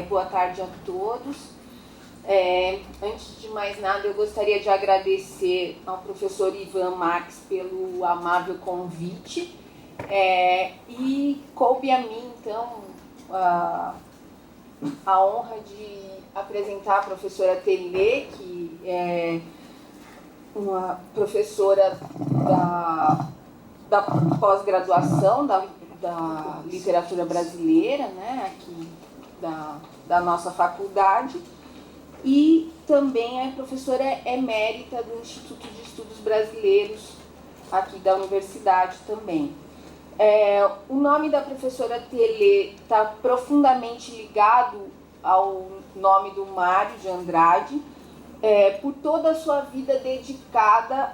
Boa tarde a todos. Antes de mais nada, eu gostaria de agradecer ao professor Ivan Marques pelo amável convite. E coube a mim, então, a honra de apresentar a professora Telê, que é uma professora da pós-graduação da literatura brasileira, né, aqui da nossa faculdade, e também é professora emérita do Instituto de Estudos Brasileiros, aqui da universidade também. O nome da professora Telê está profundamente ligado ao nome do Mário de Andrade, por toda a sua vida dedicada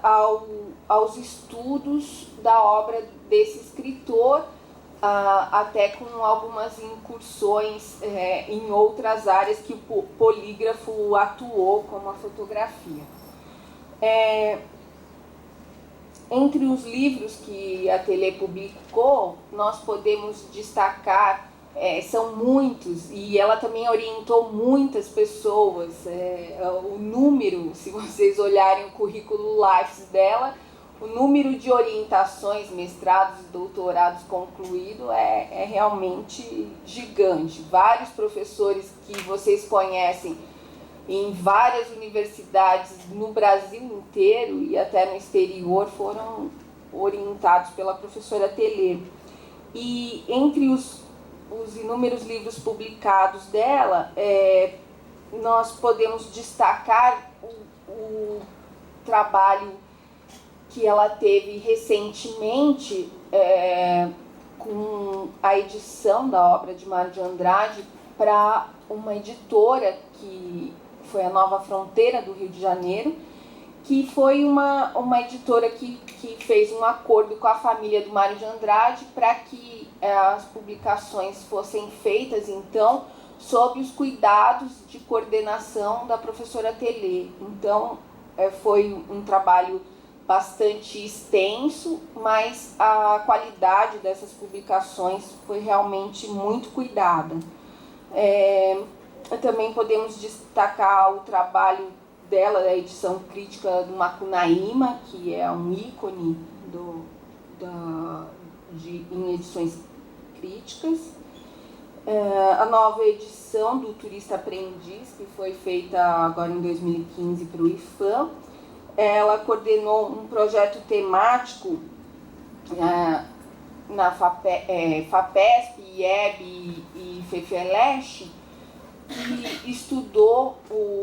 aos estudos da obra desse escritor, até com algumas incursões em outras áreas que o polígrafo atuou, como a fotografia. Entre os livros que a Telê publicou, nós podemos destacar, são muitos, e ela também orientou muitas pessoas. O número, se vocês olharem o currículo Lattes dela, o número de orientações, mestrados e doutorados concluídos é realmente gigante. Vários professores que vocês conhecem em várias universidades no Brasil inteiro e até no exterior foram orientados pela professora Telê. E entre os inúmeros livros publicados dela, nós podemos destacar o trabalho que ela teve recentemente com a edição da obra de Mário de Andrade para uma editora que foi a Nova Fronteira do Rio de Janeiro, que foi uma editora que fez um acordo com a família do Mário de Andrade para que as publicações fossem feitas, então, sob os cuidados de coordenação da professora Telê. Então, foi um trabalho bastante extenso, mas a qualidade dessas publicações foi realmente muito cuidada. Também podemos destacar o trabalho dela, da edição crítica do Macunaíma, que é um ícone em edições críticas. A nova edição do Turista Aprendiz, que foi feita agora em 2015 para o IFAM. Ela coordenou um projeto temático na FAPESP, IEB e FEFELESH, que estudou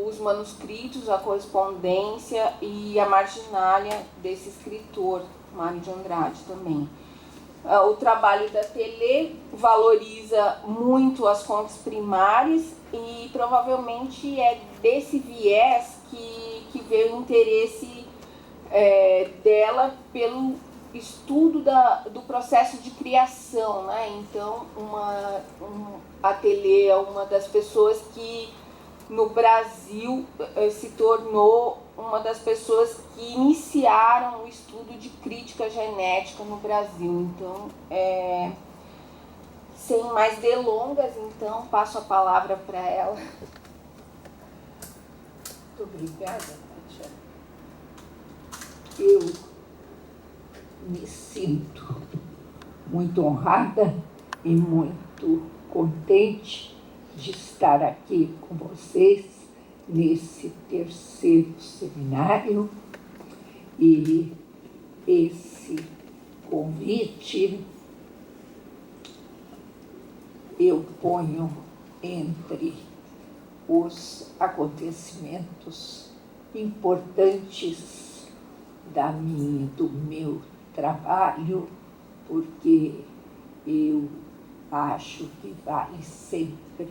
os manuscritos, a correspondência e a marginalia desse escritor, Mário de Andrade também. O trabalho da Telê valoriza muito as fontes primárias e provavelmente é desse viés que veio o interesse dela pelo estudo do processo de criação, né? Então, a Telê é uma das pessoas que no Brasil se tornou uma das pessoas que iniciaram o estudo de crítica genética no Brasil. Então, sem mais delongas, então, passo a palavra para ela. Muito obrigada, Tatiana. Eu me sinto muito honrada e muito contente de estar aqui com vocês nesse terceiro seminário, e esse convite eu ponho entre os acontecimentos importantes do meu trabalho, porque eu acho que vale sempre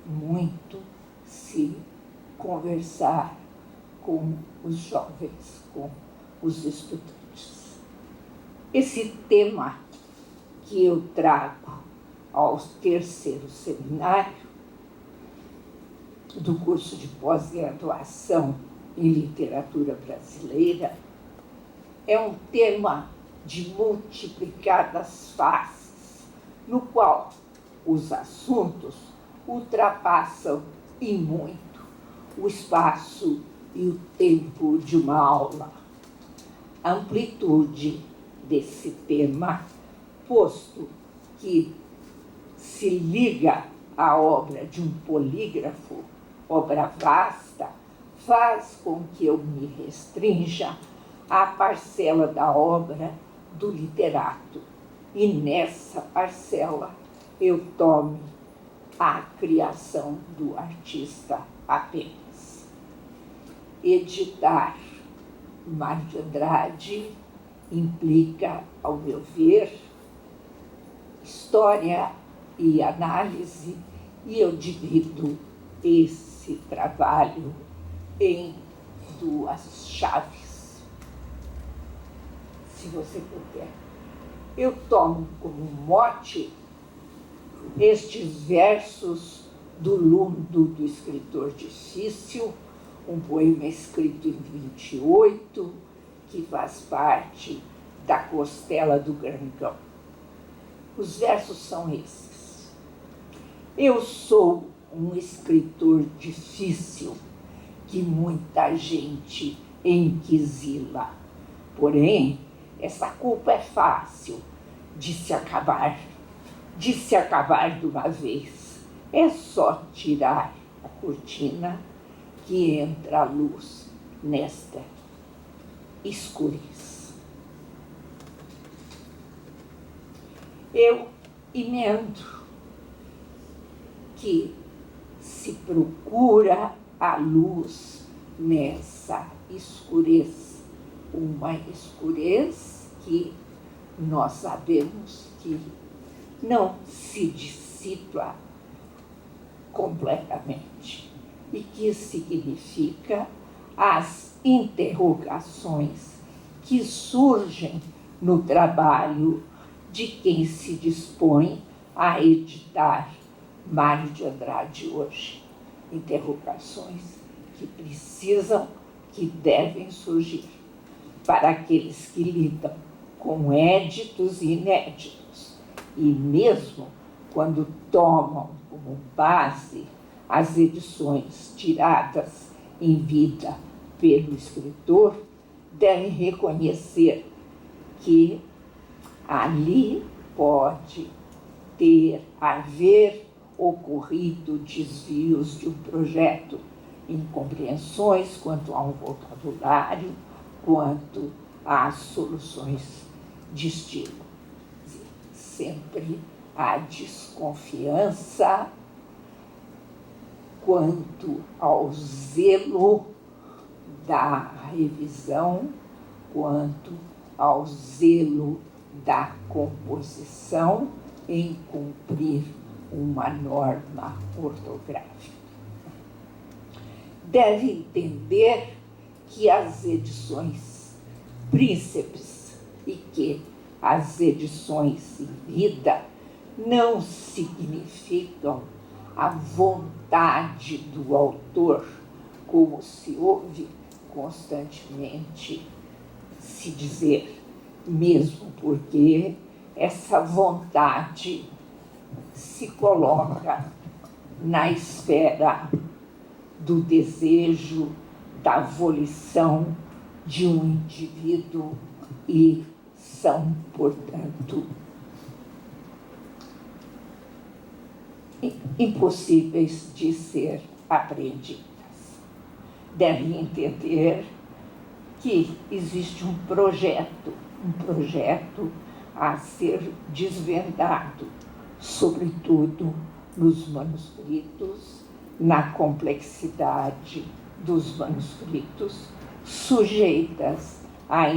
muito se conversar com os jovens, com os estudantes. Esse tema que eu trago ao terceiro seminário do curso de pós-graduação em literatura brasileira é um tema de multiplicadas faces, no qual os assuntos ultrapassam e muito o espaço e o tempo de uma aula. A amplitude desse tema, posto que se liga à obra de um polígrafo, obra vasta, faz com que eu me restrinja à parcela da obra do literato. E nessa parcela eu tome a criação do artista apenas. Editar Mário de Andrade implica, ao meu ver, história e análise, e eu divido esse trabalho em duas chaves. Se você puder. Eu tomo como mote estes versos do Lundo, do escritor difícil, um poema escrito em 28, que faz parte da Costela do Grangão. Os versos são esses. Eu sou um escritor difícil, que muita gente enquisila. Porém, essa culpa é fácil de se acabar de uma vez. É só tirar a cortina que entra a luz nesta escurez. Eu emendo que se procura a luz nessa escurez, uma escurez que nós sabemos que não se dissipa completamente e que significa as interrogações que surgem no trabalho de quem se dispõe a editar Mário de Andrade hoje. Interrogações que precisam, que devem surgir para aqueles que lidam com éditos e inéditos, e mesmo quando tomam como base as edições tiradas em vida pelo escritor, devem reconhecer que ali pode haver ocorrido desvios de um projeto, incompreensões quanto a um vocabulário, quanto a soluções de estilo. Sempre a desconfiança quanto ao zelo da revisão, quanto ao zelo da composição em cumprir uma norma ortográfica. Deve entender que as edições Príncipes e que as edições em vida não significam a vontade do autor, como se ouve constantemente se dizer, mesmo porque essa vontade se coloca na esfera do desejo, da volição de um indivíduo e são, portanto, impossíveis de ser apreendidas. Devem entender que existe um projeto a ser desvendado, sobretudo nos manuscritos, na complexidade dos manuscritos, sujeitas à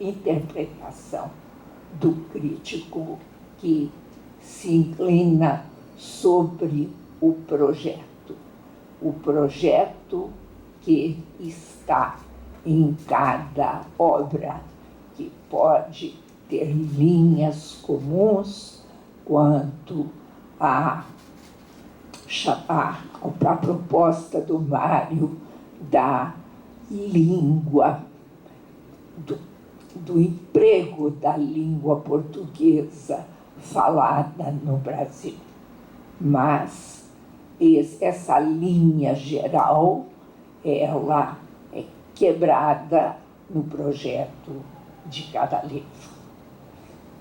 interpretação do crítico que se inclina sobre o projeto que está em cada obra, que pode ter linhas comuns quanto à proposta do Mário da língua, do emprego da língua portuguesa falada no Brasil. Mas essa linha geral, ela é quebrada no projeto de cada livro.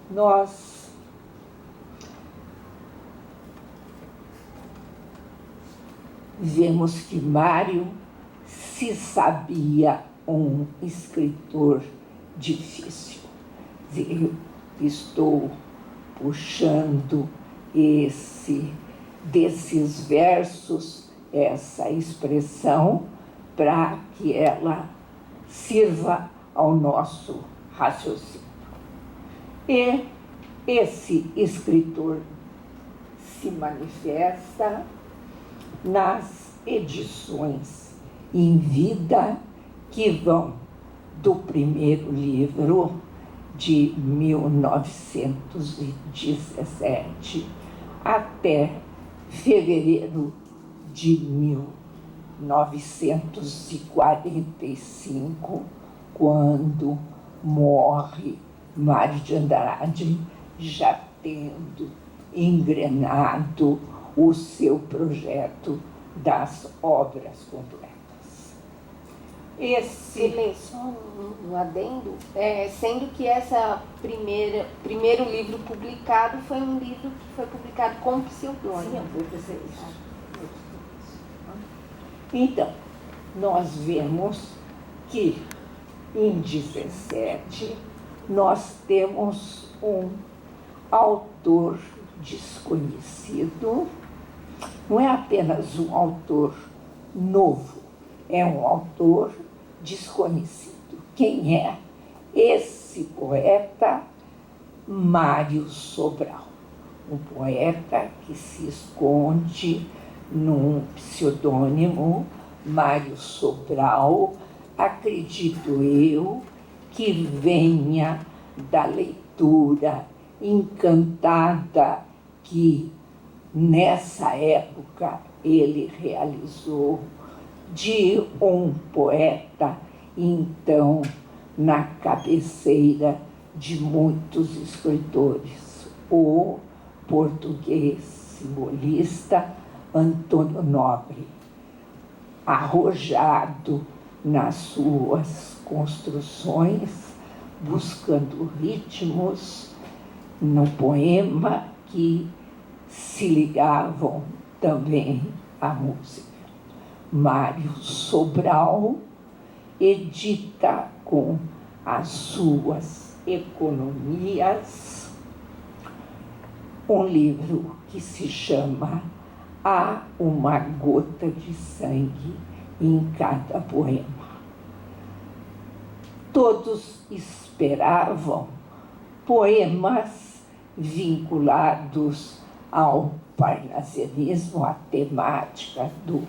Nós vemos que Mário se sabia um escritor difícil. Eu estou puxando desses versos, essa expressão, para que ela sirva ao nosso raciocínio. E esse escritor se manifesta nas edições em vida que vão do primeiro livro de 1917 até fevereiro de 1945, quando morre Mário de Andrade, já tendo engrenado o seu projeto das obras completas. Só um adendo, sendo que essa primeiro livro publicado foi um livro que foi publicado com pseudônimo. Então, nós vemos que em 17 nós temos um autor desconhecido, não é apenas um autor novo, é um autor desconhecido. Quem é esse poeta? Mário Sobral, um poeta que se esconde num pseudônimo, Mário Sobral, acredito eu, que venha da leitura encantada que nessa época ele realizou de um poeta, então, na cabeceira de muitos escritores, o português simbolista Antônio Nobre, arrojado nas suas construções, buscando ritmos no poema que se ligavam também à música. Mário Sobral edita com as suas economias um livro que se chama Há uma Gota de Sangue em Cada Poema. Todos esperavam poemas vinculados ao parnasianismo, à temática do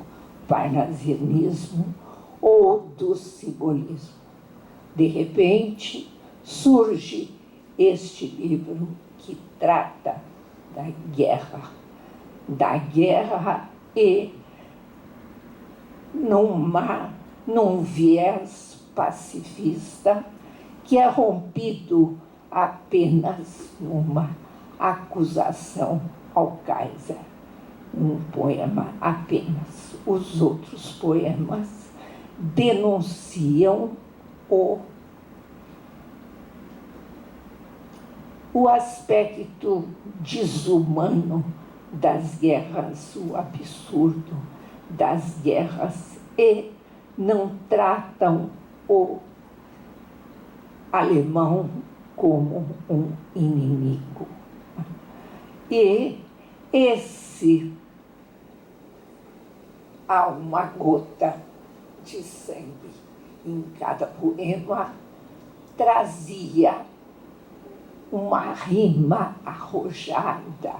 parnasianismo ou do simbolismo. De repente, surge este livro que trata da guerra e num viés pacifista que é rompido apenas numa acusação ao Kaiser. Um poema apenas. Os outros poemas denunciam o aspecto desumano das guerras, o absurdo das guerras, e não tratam o alemão como um inimigo. E Há uma Gota de Sangue em Cada Poema trazia uma rima arrojada,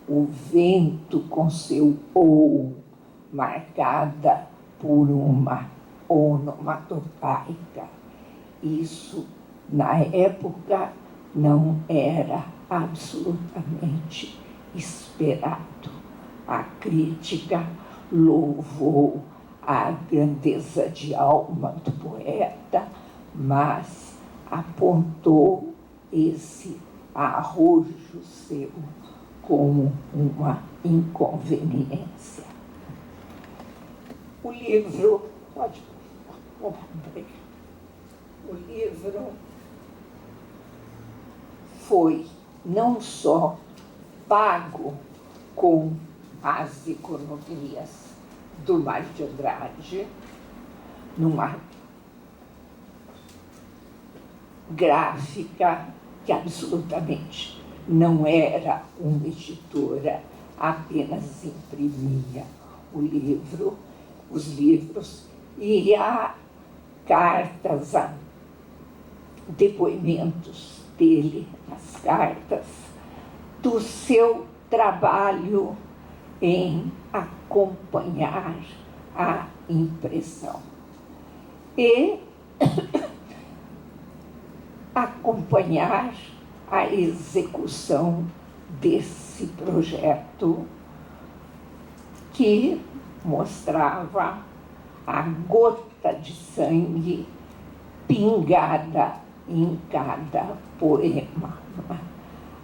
o vento com seu ou, marcada por uma onomatopaica. Isso, na época, não era absolutamente esperado. A crítica louvou a grandeza de alma do poeta, mas apontou esse arrojo seu como uma inconveniência. O livro, o livro foi não só pago com as economias do Mário de Andrade, numa gráfica que absolutamente não era uma editora, apenas imprimia os livros, e há cartas, há depoimentos dele, as cartas, do seu trabalho em acompanhar a impressão e acompanhar a execução desse projeto que mostrava a gota de sangue pingada em cada poema.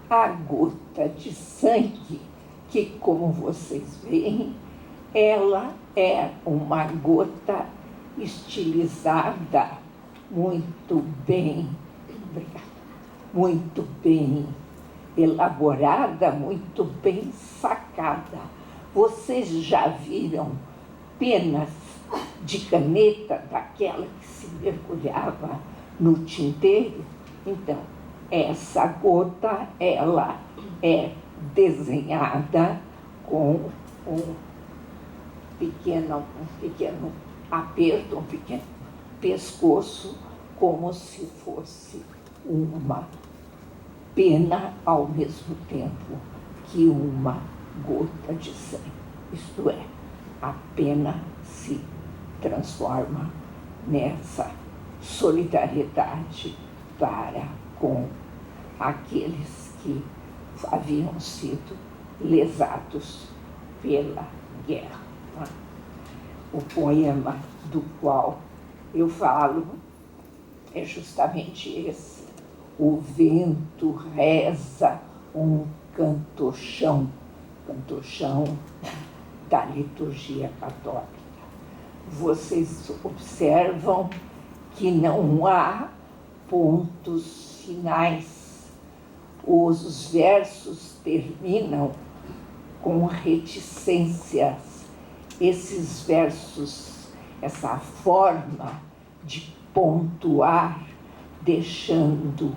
A gota de sangue que, como vocês veem, ela é uma gota estilizada, muito bem elaborada, muito bem sacada. Vocês já viram penas de caneta daquela que se mergulhava no tinteiro? Então, essa gota, ela é desenhada com um pequeno aperto, um pequeno pescoço, como se fosse uma pena ao mesmo tempo que uma gota de sangue. Isto é, a pena se transforma nessa solidariedade para com aqueles que haviam sido lesados pela guerra. O poema do qual eu falo é justamente esse: o vento reza um cantochão da liturgia católica. Vocês observam que não há pontos finais. Os versos terminam com reticências. Esses versos, essa forma de pontuar, deixando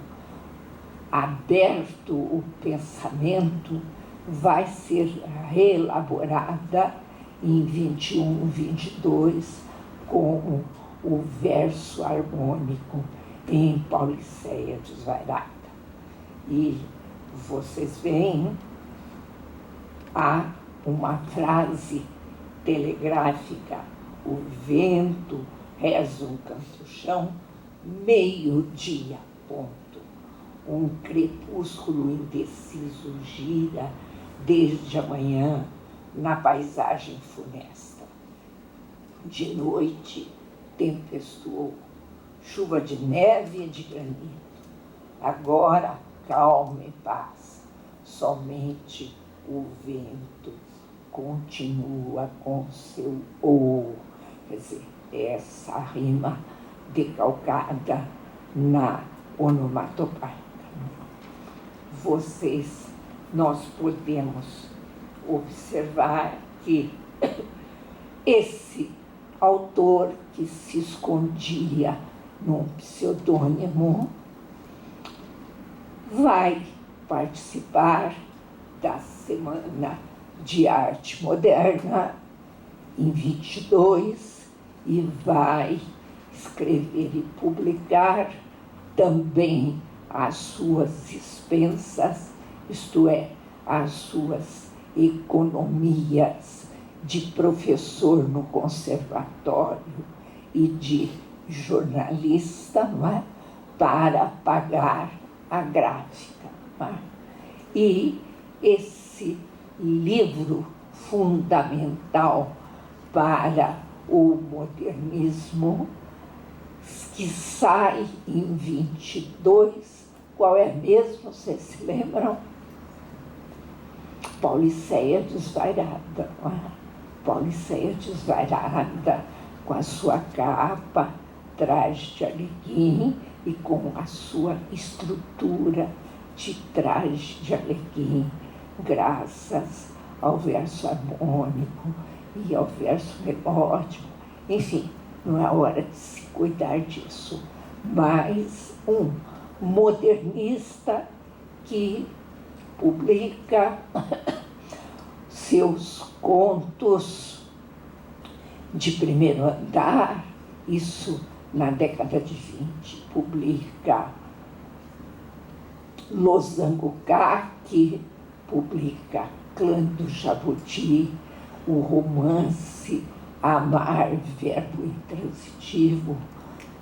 aberto o pensamento, vai ser reelaborada em 21, 22, como o verso harmônico em Pauliceia Desvairada. E vocês veem, há uma frase telegráfica: o vento reza um canto-chão, meio-dia, ponto. Um crepúsculo indeciso gira desde a manhã na paisagem funesta. De noite tempestuou, chuva de neve e de granito. Agora calma e paz, somente o vento continua com seu ou. Quer dizer, essa rima decalcada na onomatopeia. Nós podemos observar que esse autor que se escondia num pseudônimo vai participar da Semana de Arte Moderna em 22 e vai escrever e publicar também as suas expensas, isto é, as suas economias de professor no conservatório e de jornalista, não é? Para pagar a gráfica. Não é? E esse livro fundamental para o modernismo, que sai em 22, qual é mesmo, vocês se lembram? Pauliceia Desvairada. Pauliceia desvairada, com a sua capa, traje de Aleguim e com a sua estrutura de traje de Aleguim, graças ao verso harmônico e ao verso melódico. Enfim, não é hora de se cuidar disso, mas um modernista que publica seus contos de primeiro andar, isso na década de 20, publica Losango Caque, publica Clã do Jabuti, o romance Amar, Verbo Intransitivo,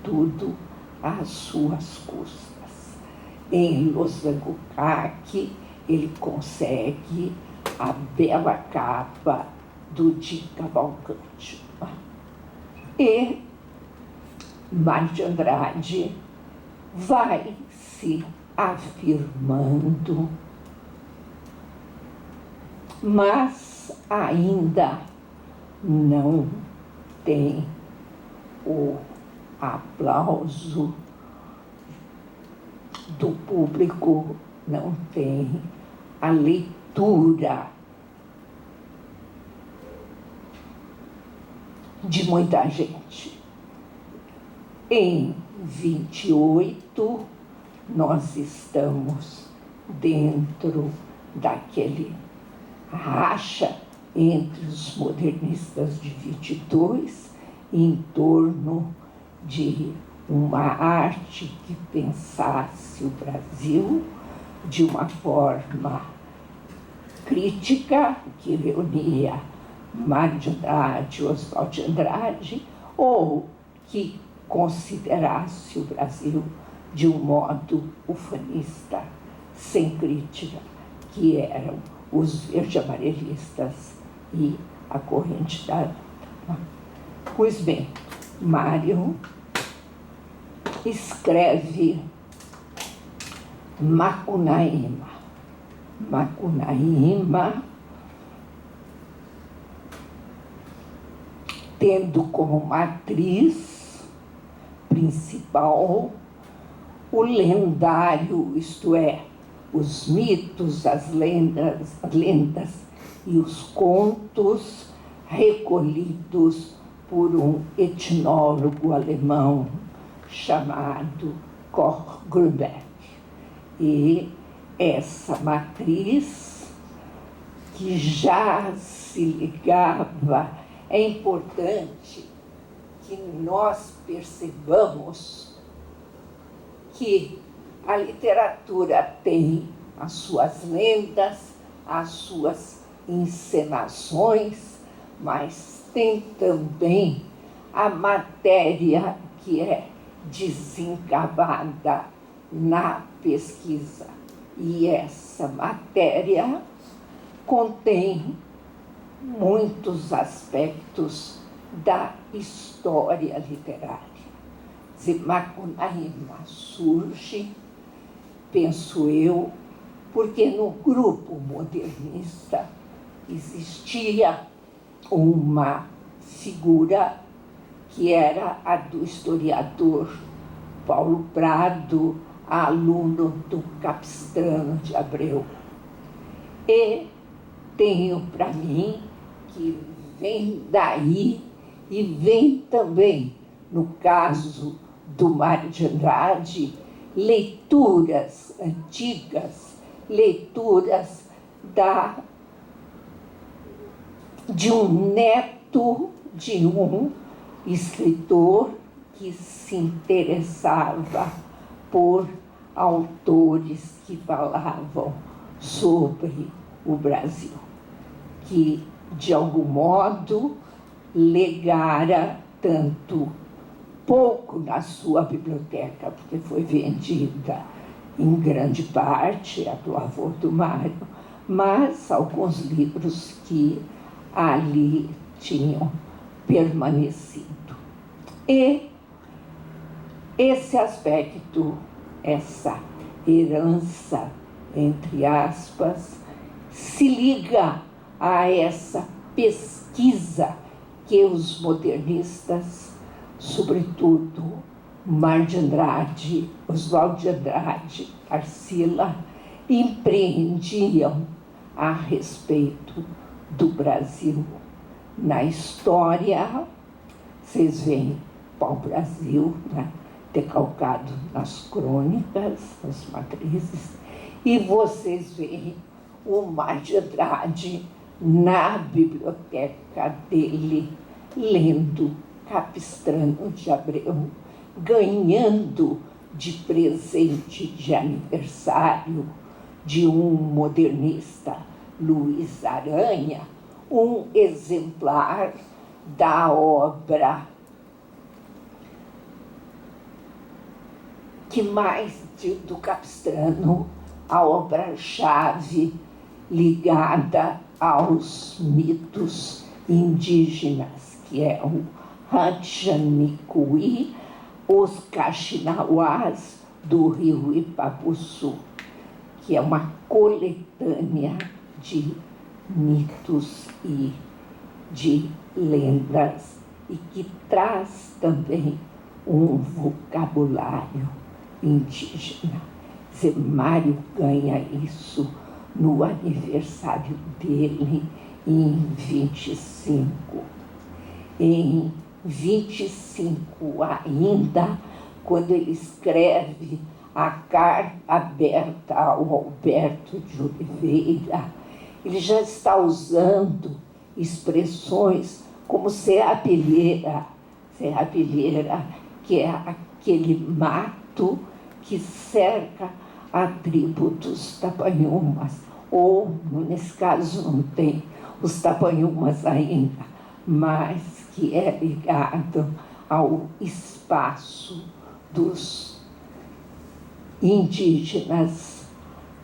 tudo às suas custas. Em Losango Caque, ele consegue a bela capa do Di Cavalcanti. E Mário de Andrade vai se afirmando, mas ainda não tem o aplauso do público, não tem a leitura de muita gente. Em 28, nós estamos dentro daquele racha entre os modernistas de 22, em torno de uma arte que pensasse o Brasil de uma forma crítica, que reunia Mário de Andrade, Oswald de Andrade, ou que considerasse o Brasil de um modo ufanista, sem crítica, que eram os verde-amarelistas e a corrente da Anta. Pois bem, Mário escreve Macunaíma. Macunaíma, tendo como matriz principal o lendário, isto é, os mitos, as lendas e os contos recolhidos por um etnólogo alemão chamado Koch Grubeck. E essa matriz, que já se ligava, é importante que nós percebamos que a literatura tem as suas lendas, as suas encenações, mas tem também a matéria que é desencavada na pesquisa. E essa matéria contém muitos aspectos da história literária. Macunaíma surge, penso eu, porque no grupo modernista existia uma figura que era a do historiador Paulo Prado, aluno do Capistrano de Abreu. E tenho para mim que vem daí e vem também, no caso do Mário de Andrade, leituras antigas, leituras de um neto de um escritor que se interessava por autores que falavam sobre o Brasil, que de algum modo legara tanto pouco na sua biblioteca, porque foi vendida em grande parte, a do avô do Mário, mas alguns livros que ali tinham permanecido. E esse aspecto, essa herança, entre aspas, se liga a essa pesquisa que os modernistas, sobretudo Mar de Andrade, Oswald de Andrade, Tarsila, empreendiam a respeito do Brasil. Na história, vocês veem pau-brasil, né, decalcado nas crônicas, nas matrizes, e vocês veem o Mar de Andrade na biblioteca dele, lendo Capistrano de Abreu, ganhando de presente de aniversário de um modernista, Luiz Aranha, um exemplar da obra que mais do Capistrano, a obra-chave ligada aos mitos indígenas, que é o Ranchanicuí, os Caxinauás do rio Ipabuçu, que é uma coletânea de mitos e de lendas e que traz também um vocabulário indígena. Zé Mário ganha isso no aniversário dele em 25. Em 25 ainda, quando ele escreve a carta aberta ao Alberto de Oliveira, ele já está usando expressões como serrapilheira, que é aquele mato que cerca a tribo dos Tapanhumas, ou, nesse caso, não tem os Tapanhumas ainda, mas que é ligado ao espaço dos indígenas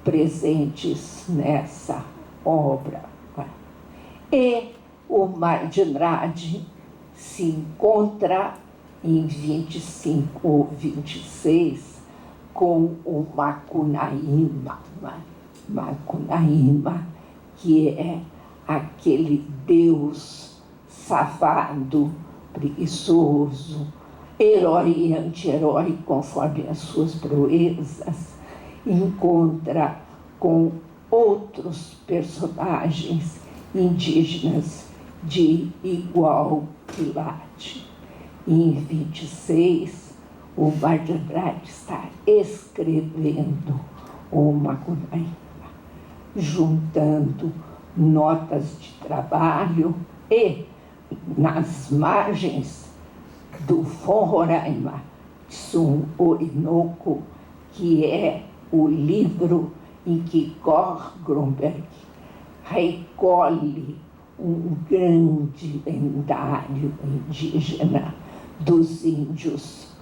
presentes nessa obra. E o Mar de Andrade se encontra em 25 ou 26 com o Macunaíma. Macunaíma, que é aquele deus safado, preguiçoso, herói e anti-herói, conforme as suas proezas, encontra com outros personagens indígenas de igual quilate. Em 26, o Mar de Andrade está escrevendo o Macunaíma, juntando notas de trabalho e, nas margens do Fon Roraima, Tsum Orinoco, que é o livro em que Cor Gromberg recolhe um grande lendário indígena dos índios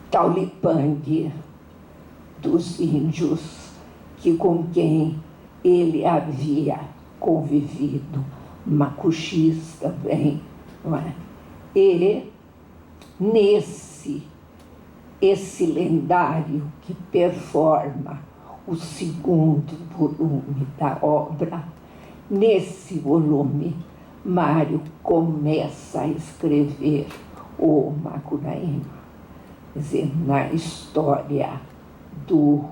Taulipang, dos índios com quem ele havia convivido, Macuxis também, não é? E esse lendário que performa o segundo volume da obra, nesse volume, Mário começa a escrever o Macunaíma, quer dizer, na história do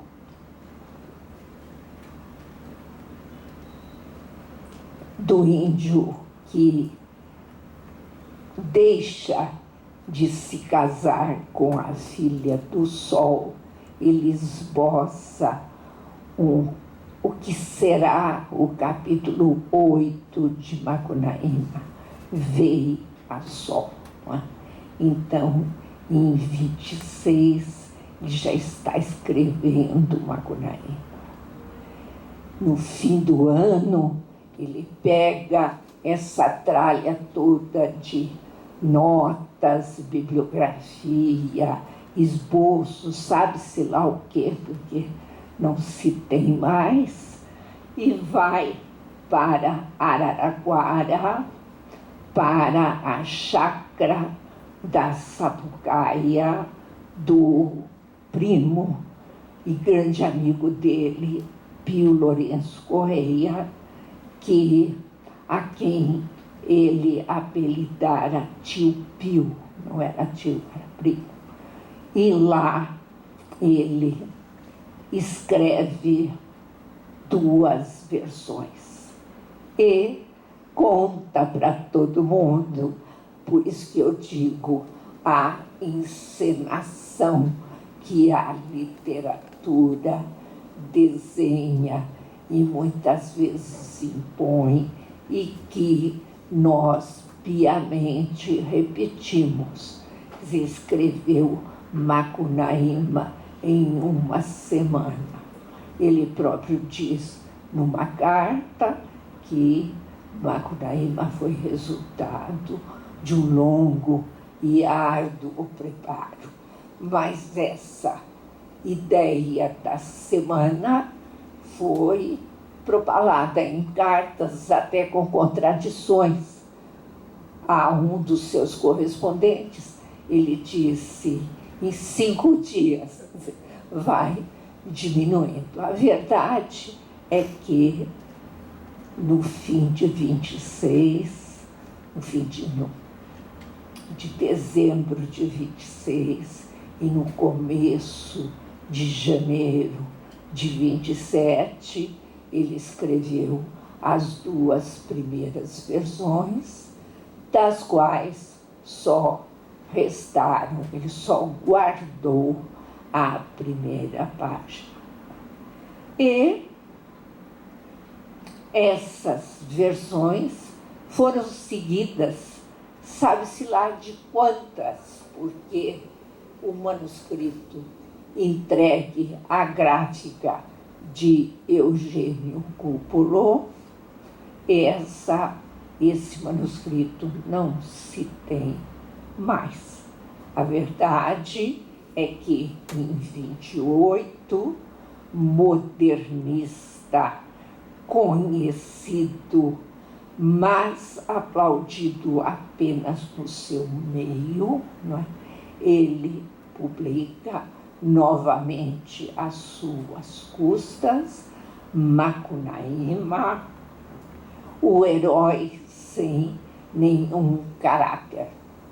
índio que deixa de se casar com a filha do sol, ele esboça o que será o capítulo 8 de Macunaíma, Veio a Sol. Não é? Então, em 26, ele já está escrevendo Macunaíma. No fim do ano, ele pega essa tralha toda de notas, bibliografia, esboços, sabe-se lá o quê, porque não se tem mais, e vai para Araraquara, para a chácara da Sapucaia, do primo e grande amigo dele, Pio Lourenço Correia, a quem ele apelidara Tio Pio, não era tio, era primo. E lá ele escreve 2 versões e conta para todo mundo, por isso que eu digo a encenação que a literatura desenha e muitas vezes impõe e que nós piamente repetimos. Escreveu Macunaíma em uma semana. Ele próprio diz numa carta que Macunaíma foi resultado de um longo e árduo preparo. Mas essa ideia da semana foi propalada em cartas, até com contradições. A um dos seus correspondentes, ele disse, em 5 dias, vai diminuindo. A verdade é que no fim de 26, no fim de dezembro de 26 e no começo de janeiro de 27, ele escreveu as 2 primeiras versões, das quais só restaram, ele só guardou a primeira página. E essas versões foram seguidas, sabe-se lá de quantas, porque o manuscrito entregue à gráfica de Eugênio Cupolo, esse manuscrito não se tem mais. A verdade é que em 28, modernista conhecido, mas aplaudido apenas no seu meio, não é? Ele publica novamente às suas custas Macunaíma, o herói sem nenhum caráter.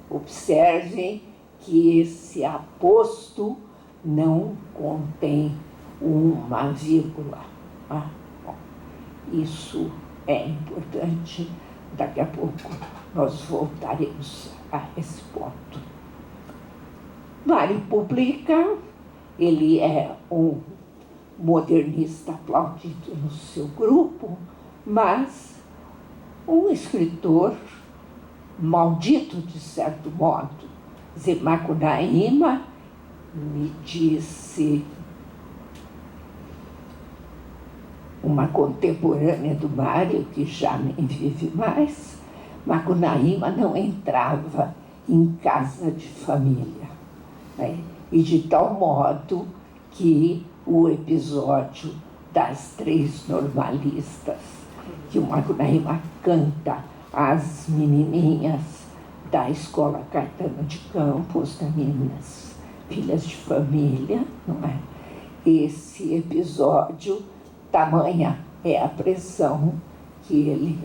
Observem que esse aposto não contém uma vírgula. Bom, isso é importante, daqui a pouco nós voltaremos a esse ponto. Mário publica, ele é um modernista aplaudido no seu grupo, mas um escritor maldito, de certo modo. Macunaíma, me disse uma contemporânea do Mário, que já nem vive mais, Macunaíma não entrava em casa de família, né? E de tal modo que o episódio das 3 normalistas, que o Macunaíma canta às menininhas da Escola Caetano de Campos, das meninas filhas de família, não é? Esse episódio, tamanha é a pressão que ele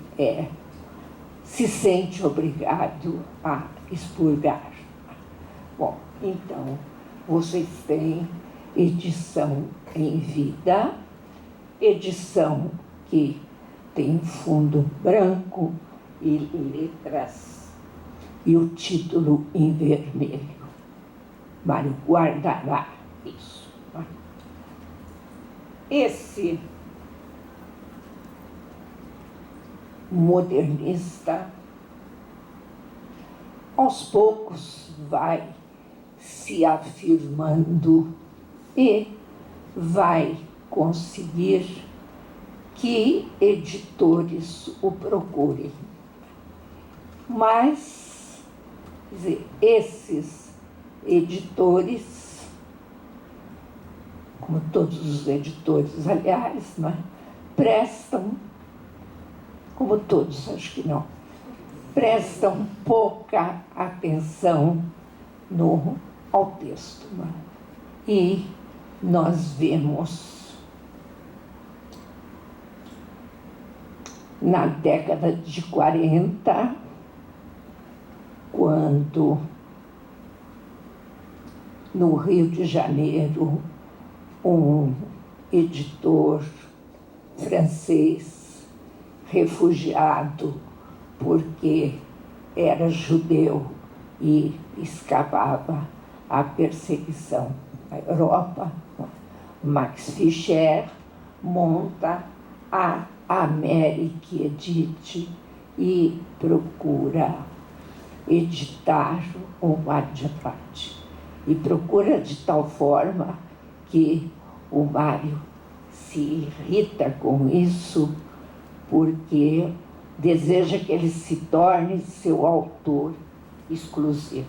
se sente obrigado a expurgar. Bom, então, vocês têm edição em vida, edição que tem fundo branco e letras e o título em vermelho. Mário guardará isso. Esse modernista, aos poucos, vai se afirmando e vai conseguir que editores o procurem. Mas, quer dizer, esses editores, como todos os editores, aliás, não é? Prestam, como todos, acho que não, prestam pouca atenção ao texto. Não é? E nós vemos na década de 40, quando no Rio de Janeiro um editor francês, refugiado porque era judeu e escapava à perseguição na Europa, Max Fischer monta a Amerique Edite e procura editar o Madjapati. E procura de tal forma que o Mário se irrita com isso, porque deseja que ele se torne seu autor exclusivo.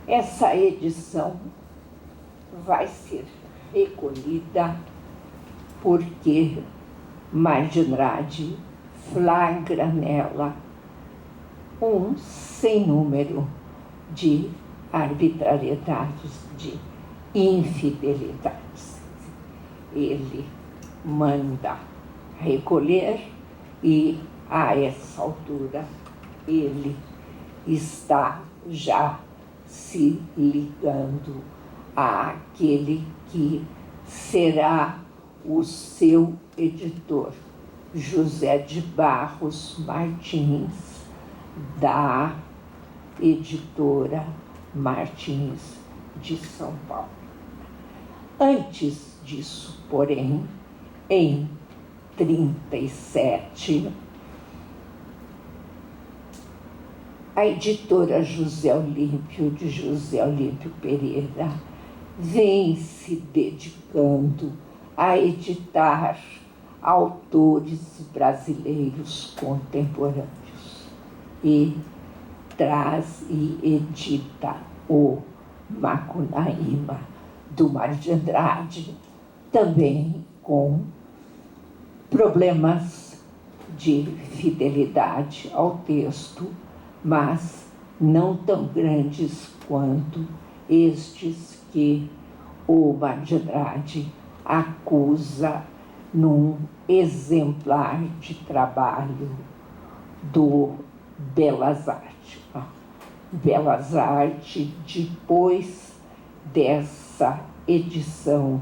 Essa edição vai ser recolhida porque Mário de Andrade flagra nela um sem número de arbitrariedades, de infidelidades. Ele manda recolher e, a essa altura, ele está já se ligando àquele que será o seu editor, José de Barros Martins, da editora Martins de São Paulo. Antes disso, porém, em 1937, a editora José Olímpio, de José Olímpio Pereira, vem se dedicando a editar autores brasileiros contemporâneos e traz e edita o Macunaíma, do Mário de Andrade, também com problemas de fidelidade ao texto, mas não tão grandes quanto estes que o Mário de Andrade acusa num exemplar de trabalho do Belas Artes. Belas Artes, depois dessa edição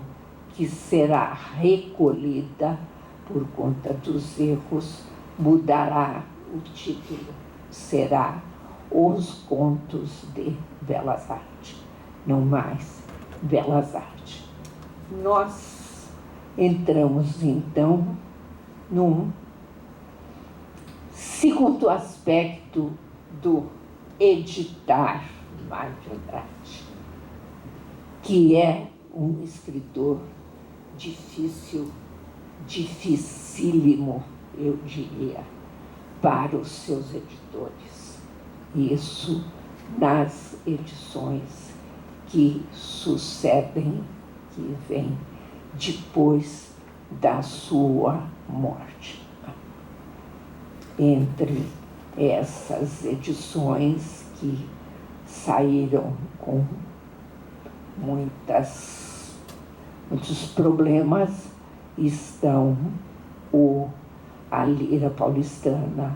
que será recolhida por conta dos erros, mudará o título, será Os Contos de Belas Artes, não mais Belas Artes. Nós entramos, então, num segundo aspecto do editar Mário de Andrade, que é um escritor dificílimo, eu diria, para os seus editores. Isso nas edições que sucedem, que vêm depois da sua morte. Entre essas edições que saíram com muitos problemas estão a Lira Paulistana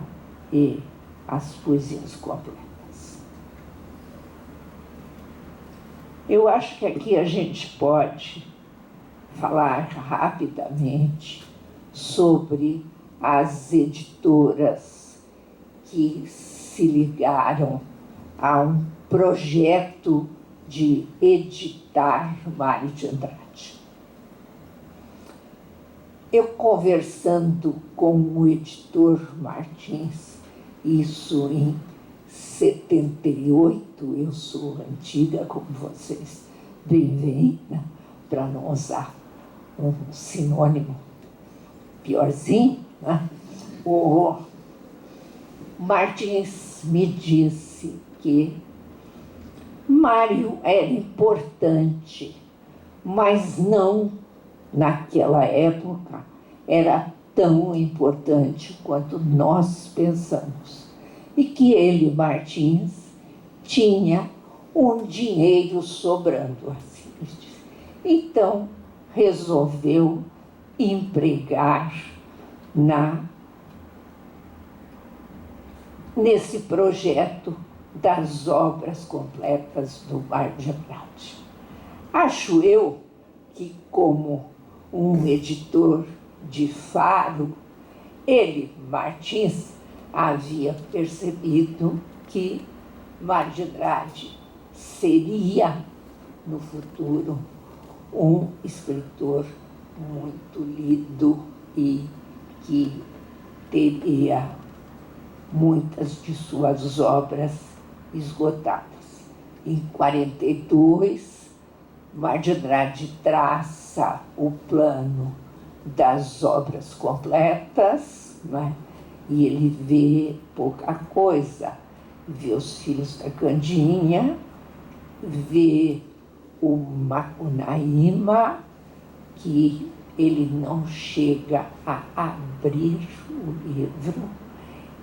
e as poesias completas. Eu acho que aqui a gente pode falar rapidamente sobre as editoras que se ligaram a um projeto de editar Mário de Andrade. Eu, conversando com o editor Martins, isso em 78, eu sou antiga, como vocês bem veem, né? Para não usar um sinônimo piorzinho, né? O Martins me disse que Mário era importante, mas não naquela época era tão importante quanto nós pensamos. E que ele, Martins, tinha um dinheiro sobrando, assim diz. Então, resolveu empregar nesse projeto das obras completas do Mar de Andrade. Acho eu que, como um editor de faro, ele, Martins, havia percebido que Mar de Andrade seria, no futuro, um escritor muito lido e que teria muitas de suas obras esgotadas. Em 42, Mar de Andrade traça o plano das obras completas, né? E ele vê pouca coisa. Vê os Filhos da Candinha, vê o Macunaíma, que ele não chega a abrir o livro,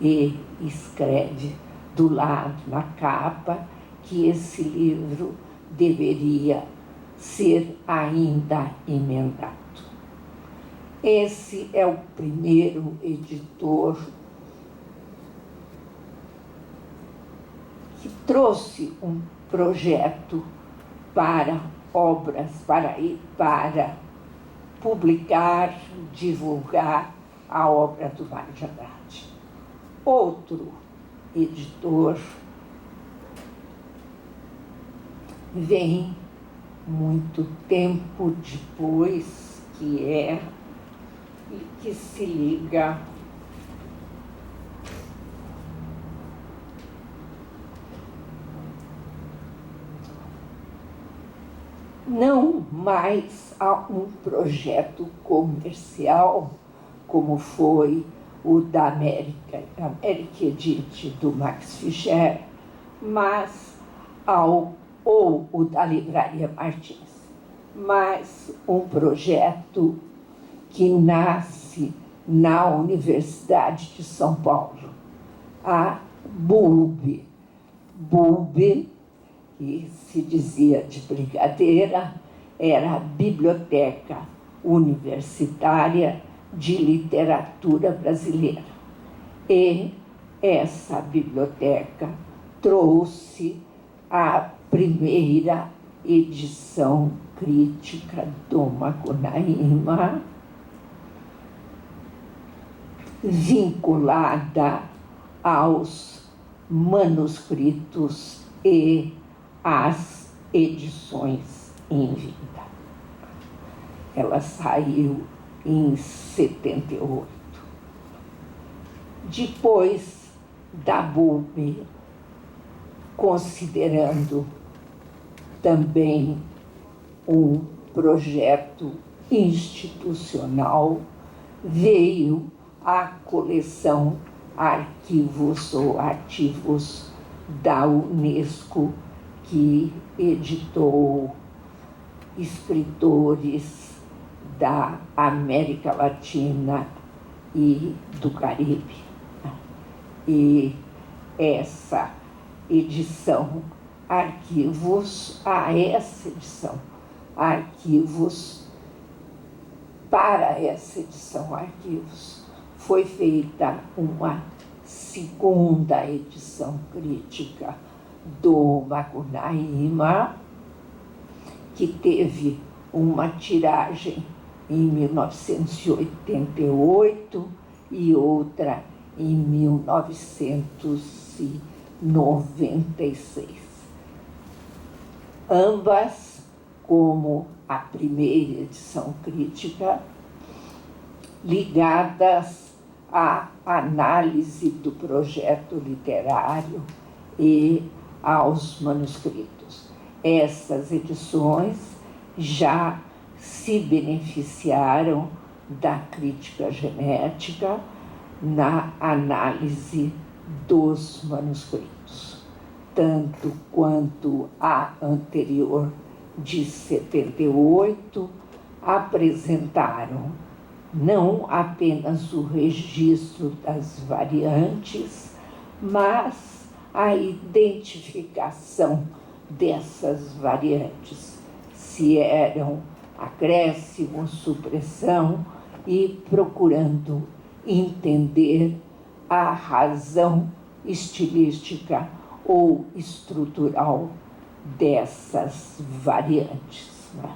e escreve do lado, na capa, que esse livro deveria ser ainda emendado. Esse é o primeiro editor que trouxe um projeto para obras, para publicar, divulgar a obra do Mar de Andrade. Outro editor vem muito tempo depois, que se liga não mais a um projeto comercial, como foi o da América Edite, do Max Fischer, mas ou o da Livraria Martins, mas um projeto que nasce na Universidade de São Paulo, a BULB. BULB, que se dizia de brincadeira, era a Biblioteca Universitária de Literatura Brasileira. E essa biblioteca trouxe a primeira edição crítica do Macunaíma, vinculada aos manuscritos e às edições em vida. Ela saiu em 78. Depois da BULB, considerando também um projeto institucional, veio a coleção Arquivos ou Arquivos da Unesco, que editou escritores da América Latina e do Caribe. E essa edição Arquivos, para essa edição Arquivos, foi feita uma segunda edição crítica do Macunaíma, que teve uma tiragem em 1988 e outra em 1996. Ambas, como a primeira edição crítica, ligadas à análise do projeto literário e aos manuscritos. Essas edições já se beneficiaram da crítica genética na análise dos manuscritos, tanto quanto a anterior, de 78, apresentaram não apenas o registro das variantes, mas a identificação dessas variantes, se eram acréscimo, supressão, e procurando entender a razão estilística ou estrutural dessas variantes, né?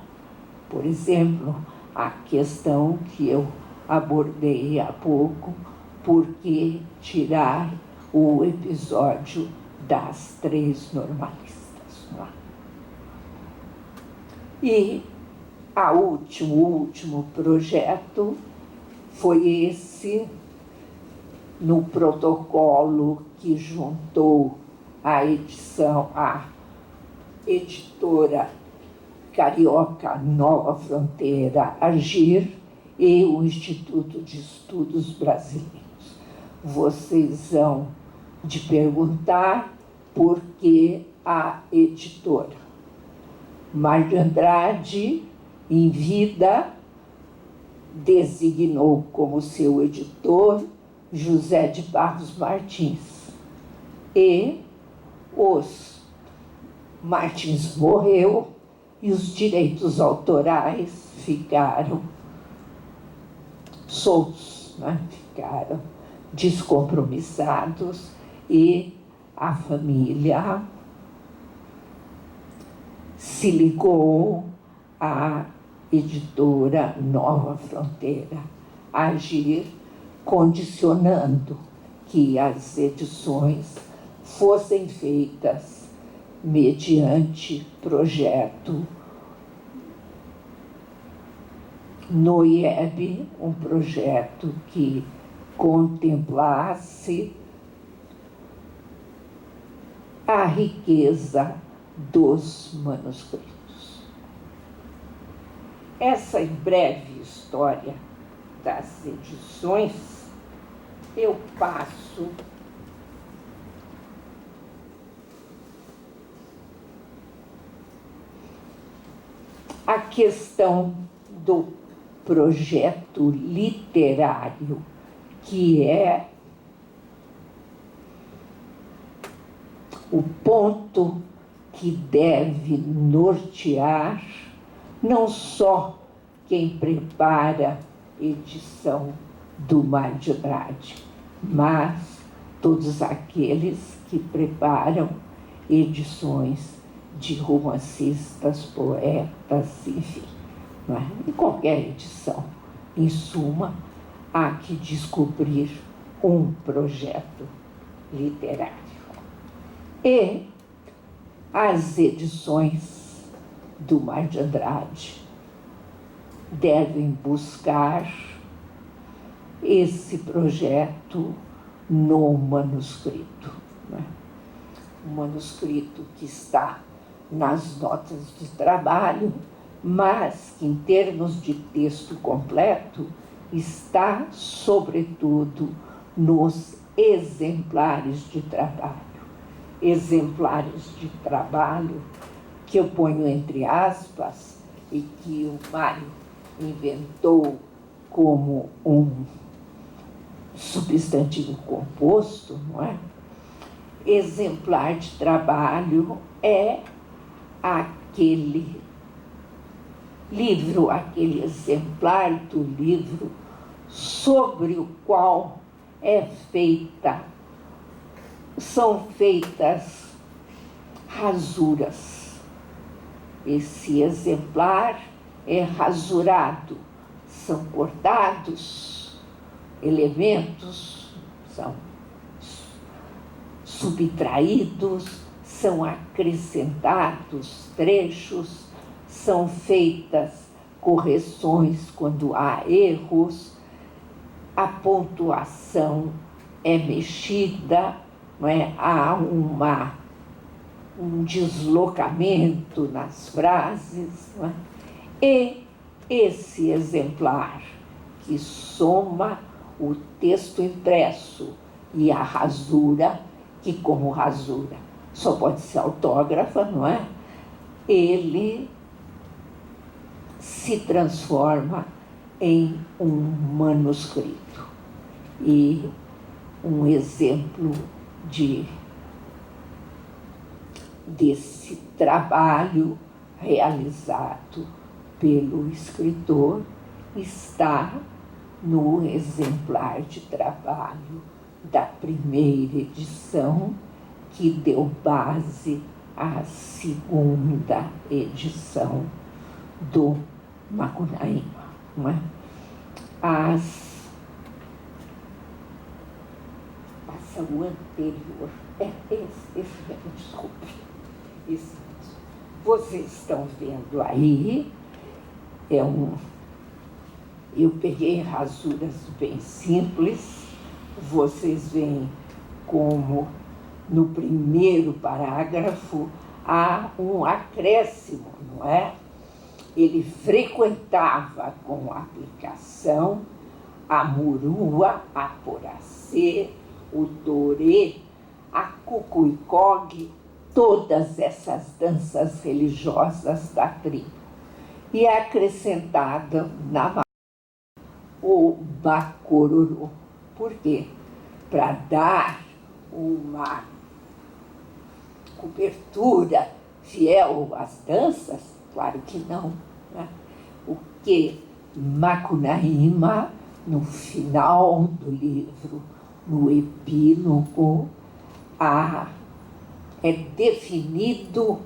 Por exemplo, a questão que eu abordei há pouco, por que tirar o episódio das três normalistas, né? E o último projeto foi esse, no protocolo que juntou a editora carioca Nova Fronteira Agir e o Instituto de Estudos Brasileiros. Vocês vão de perguntar por que a editora. Mário de Andrade, em vida, designou como seu editor José de Barros Martins. E os Martins morreu e os direitos autorais ficaram soltos, né? Ficaram descompromissados e a família se ligou à editora Nova Fronteira Agir, condicionando que as edições fossem feitas mediante projeto no IEB, um projeto que contemplasse a riqueza dos manuscritos. Essa breve história das edições eu passo a questão do projeto literário, que é o ponto que deve nortear não só quem prepara edição do Mário de Andrade, mas todos aqueles que preparam edições de romancistas, poetas, enfim, não é? E qualquer edição. Em suma, há que descobrir um projeto literário. E as edições do Mário de Andrade devem buscar esse projeto no manuscrito, né? Um manuscrito que está nas notas de trabalho, mas que, em termos de texto completo, está, sobretudo, nos exemplares de trabalho. Exemplares de trabalho que eu ponho entre aspas e que o Mário inventou como um substantivo composto, não é? Exemplar de trabalho é aquele livro, aquele exemplar do livro sobre o qual são feitas rasuras. Esse exemplar é rasurado, são cortados elementos, são subtraídos, são acrescentados trechos, são feitas correções quando há erros, a pontuação é mexida, não é? Há um deslocamento nas frases, não é? E esse exemplar que soma o texto impresso e a rasura, que como rasura só pode ser autógrafa, não é? Ele se transforma em um manuscrito. E um exemplo de desse trabalho realizado pelo escritor está no exemplar de trabalho da primeira edição, que deu base à segunda edição do Macunaíma. Não é? Passa o anterior. Esse mesmo, desculpe. Esse mesmo. Vocês estão vendo aí, eu peguei rasuras bem simples, vocês veem como no primeiro parágrafo há um acréscimo, não é? Ele frequentava com aplicação a murua, a poracê, o dorê, a cucuicog, todas essas danças religiosas da tribo. E é acrescentada na o bacororô. Por quê? Para dar uma cobertura fiel às danças? Claro que não. Né? O que Macunaíma, no final do livro, no epílogo, é definido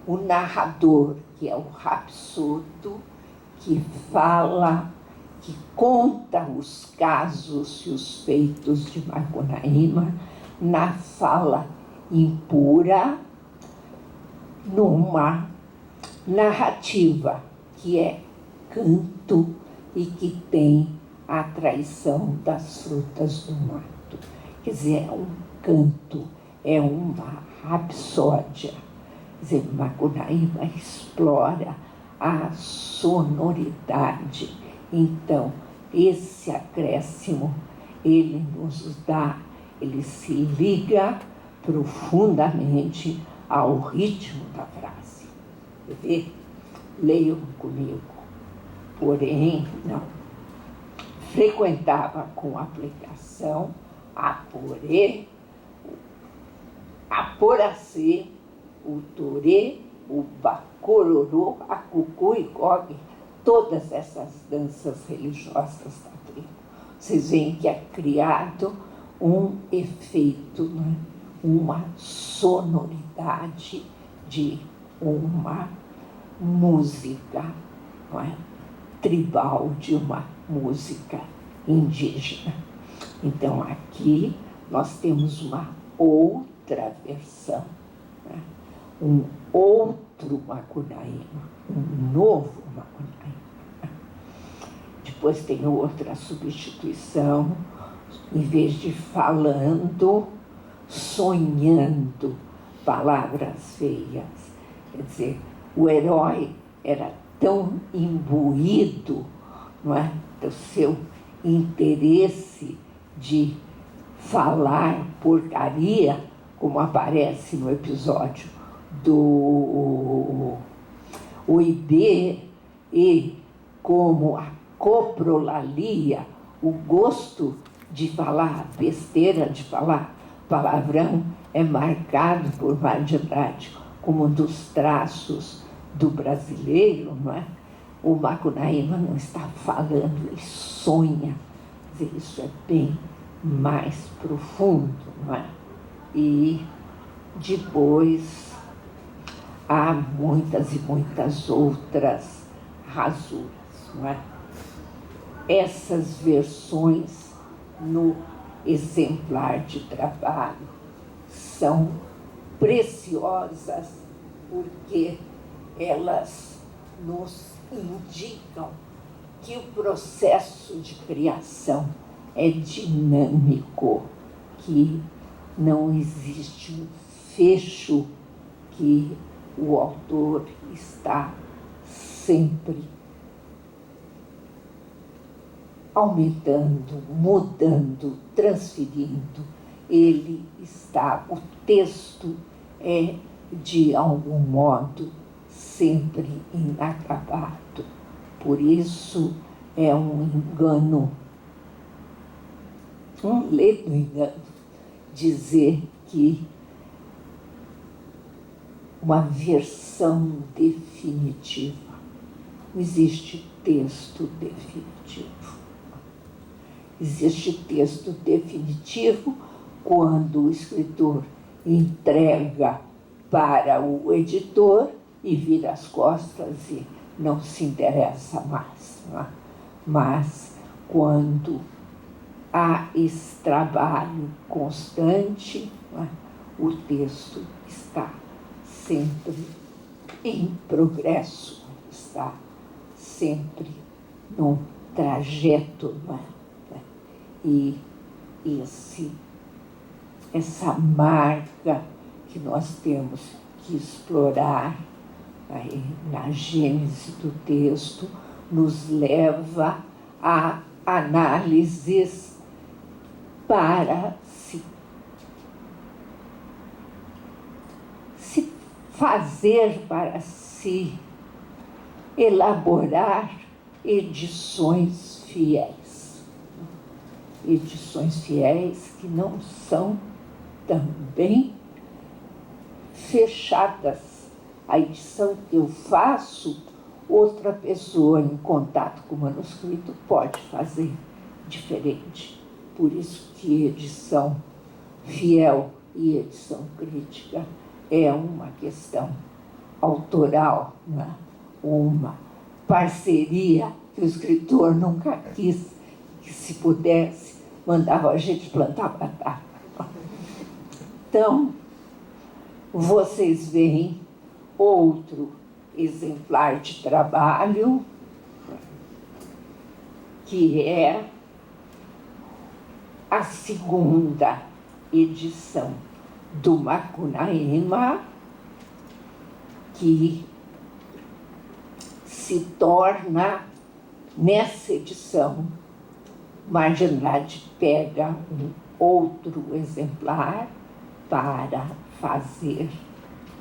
o narrador, que é o rapsodo, que fala, que conta os casos e os feitos de Macunaíma na fala impura, numa narrativa que é canto e que tem a traição das frutas do mato. Quer dizer, é um canto, é uma rapsódia. Quer dizer, Macunaíma explora a sonoridade. Então, esse acréscimo, ele nos dá, ele se liga profundamente ao ritmo da frase. Quer ver? Leiam comigo. Porém, não. Frequentava com aplicação a porê, a poracê, o torê, o bacororô, a cucuicog, todas essas danças religiosas da tribo. Vocês veem que é criado um efeito, né? Uma sonoridade de uma música, não é? Tribal, de uma música indígena. Então, aqui nós temos uma outra versão, né? Um outro Macunaíma, um novo Macunaíma. Depois tem outra substituição, em vez de falando, sonhando palavras feias. Quer dizer, o herói era tão imbuído, não é, do seu interesse de falar porcaria, como aparece no episódio do Oibê, e como a coprolalia, o gosto de falar besteira, de falar palavrão, é marcado por Mário de Andrade como um dos traços do brasileiro, não é? O Macunaíma não está falando, ele sonha. Quer dizer, isso é bem mais profundo, não é? E depois há muitas e muitas outras rasuras, não é? Essas versões no exemplar de trabalho são preciosas porque elas nos indicam que o processo de criação é dinâmico, que não existe um fecho, que o autor está sempre aumentando, mudando, transferindo. O texto é, de algum modo, sempre inacabado. Por isso é um engano, um ledo engano, dizer que uma versão definitiva. Não existe texto definitivo. Existe texto definitivo quando o escritor entrega para o editor e vira as costas e não se interessa mais. Não é? Mas quando há esse trabalho constante, não é? O texto está sempre em progresso, está sempre num trajeto, não é? E essa marca que nós temos que explorar aí, na gênese do texto, nos leva a análises para se fazer, para se elaborar edições fiéis. Edições fiéis que não são também fechadas. A edição que eu faço, outra pessoa em contato com o manuscrito pode fazer diferente. Por isso que edição fiel e edição crítica é uma questão autoral, né? Uma parceria que o escritor nunca quis, que se pudesse, mandava a gente plantar batata. Então, vocês veem outro exemplar de trabalho, que é a segunda edição do Macunaíma, que se torna, nessa edição, Mar de Andrade pega um outro exemplar para fazer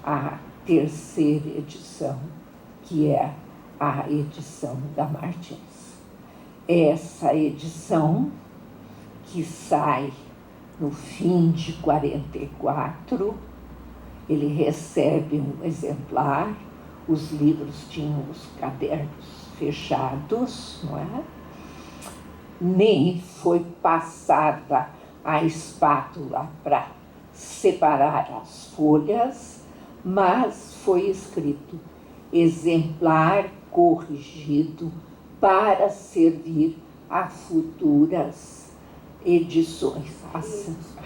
a terceira edição, que é a edição da Martins. Essa edição, que sai no fim de 44, ele recebe um exemplar, os livros tinham os cadernos fechados, não é? Nem foi passada a espátula para separar as folhas, mas foi escrito exemplar corrigido para servir a futuras edições,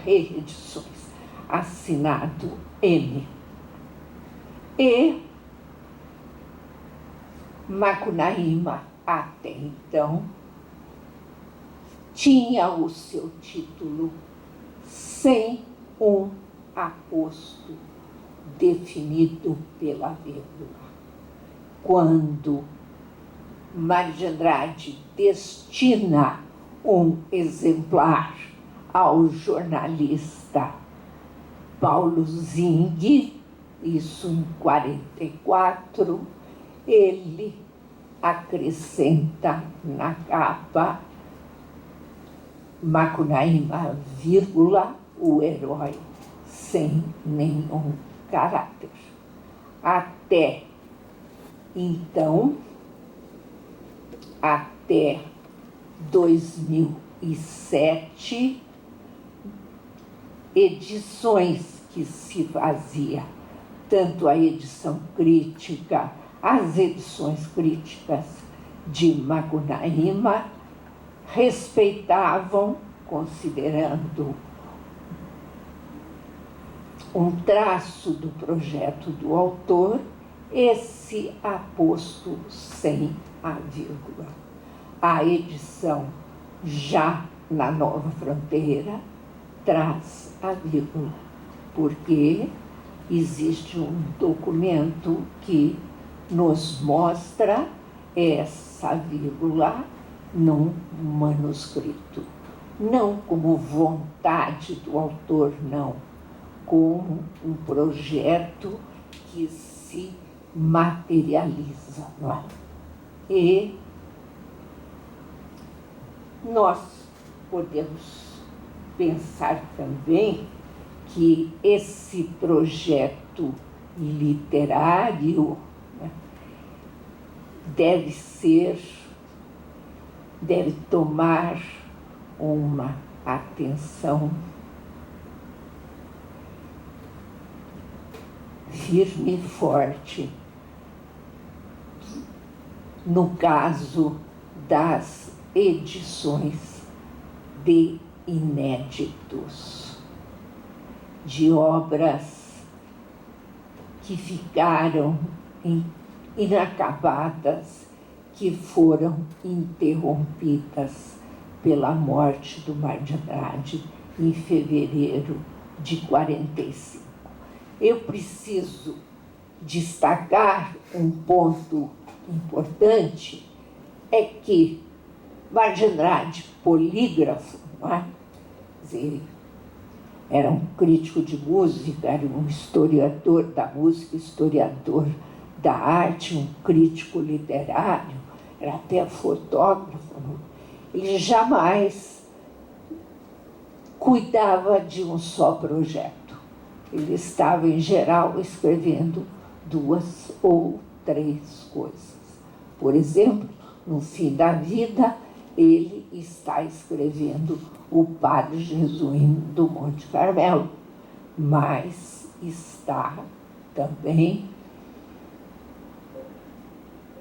reedições, assinado M. E Macunaíma, até então, tinha o seu título sem um aposto definido pela vírgula. Quando Mário de Andrade destina um exemplar ao jornalista Paulo Zing, isso em 44, ele acrescenta na capa Macunaíma, vírgula, o herói sem nenhum caráter. Até então, até 2007, edições que se fazia, tanto a edição crítica, as edições críticas de Macunaíma, respeitavam, considerando um traço do projeto do autor, esse aposto sem a vírgula. A edição já na Nova Fronteira traz a vírgula, porque existe um documento que nos mostra essa vírgula num manuscrito. Não como vontade do autor, não, como um projeto que se materializa. Não é? E nós podemos pensar também que esse projeto literário, né, deve tomar uma atenção firme e forte no caso das edições de inéditos, de obras que ficaram inacabadas, que foram interrompidas pela morte do Mário de Andrade em fevereiro de 45. Eu preciso destacar um ponto importante, é que Mário de Andrade, polígrafo, não é? Quer dizer, era um crítico de música, era um historiador da música, historiador da arte, um crítico literário, era até fotógrafo. Ele jamais cuidava de um só projeto. Ele estava, em geral, escrevendo 2 ou 3 coisas. Por exemplo, no fim da vida, ele está escrevendo o Padre Jesuíno do Monte Carmelo, mas está também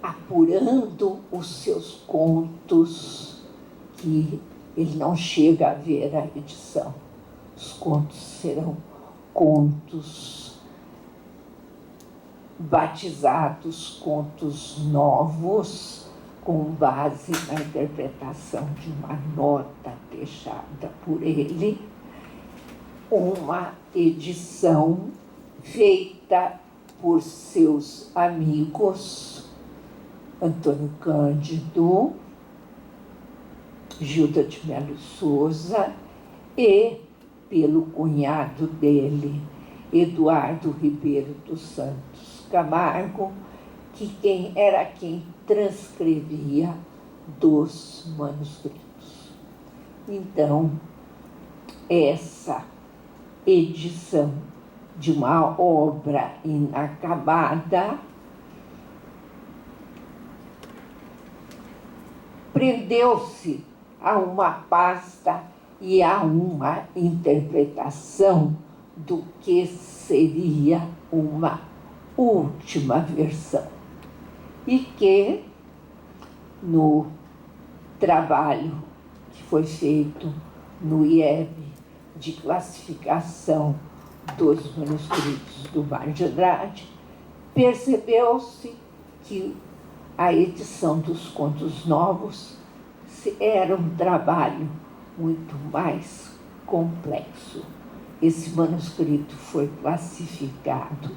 apurando os seus contos, que ele não chega a ver a edição. Os contos serão contos batizados, contos novos, com base na interpretação de uma nota deixada por ele, uma edição feita por seus amigos Antônio Cândido, Gilda de Melo Souza e pelo cunhado dele, Eduardo Ribeiro dos Santos Camargo, quem transcrevia dos manuscritos. Então, essa edição de uma obra inacabada prendeu-se a uma pasta e a uma interpretação do que seria uma última versão. E que, no trabalho que foi feito no IEB de classificação dos manuscritos do Mário de Andrade, percebeu-se que a edição dos contos novos era um trabalho muito mais complexo. Esse manuscrito foi classificado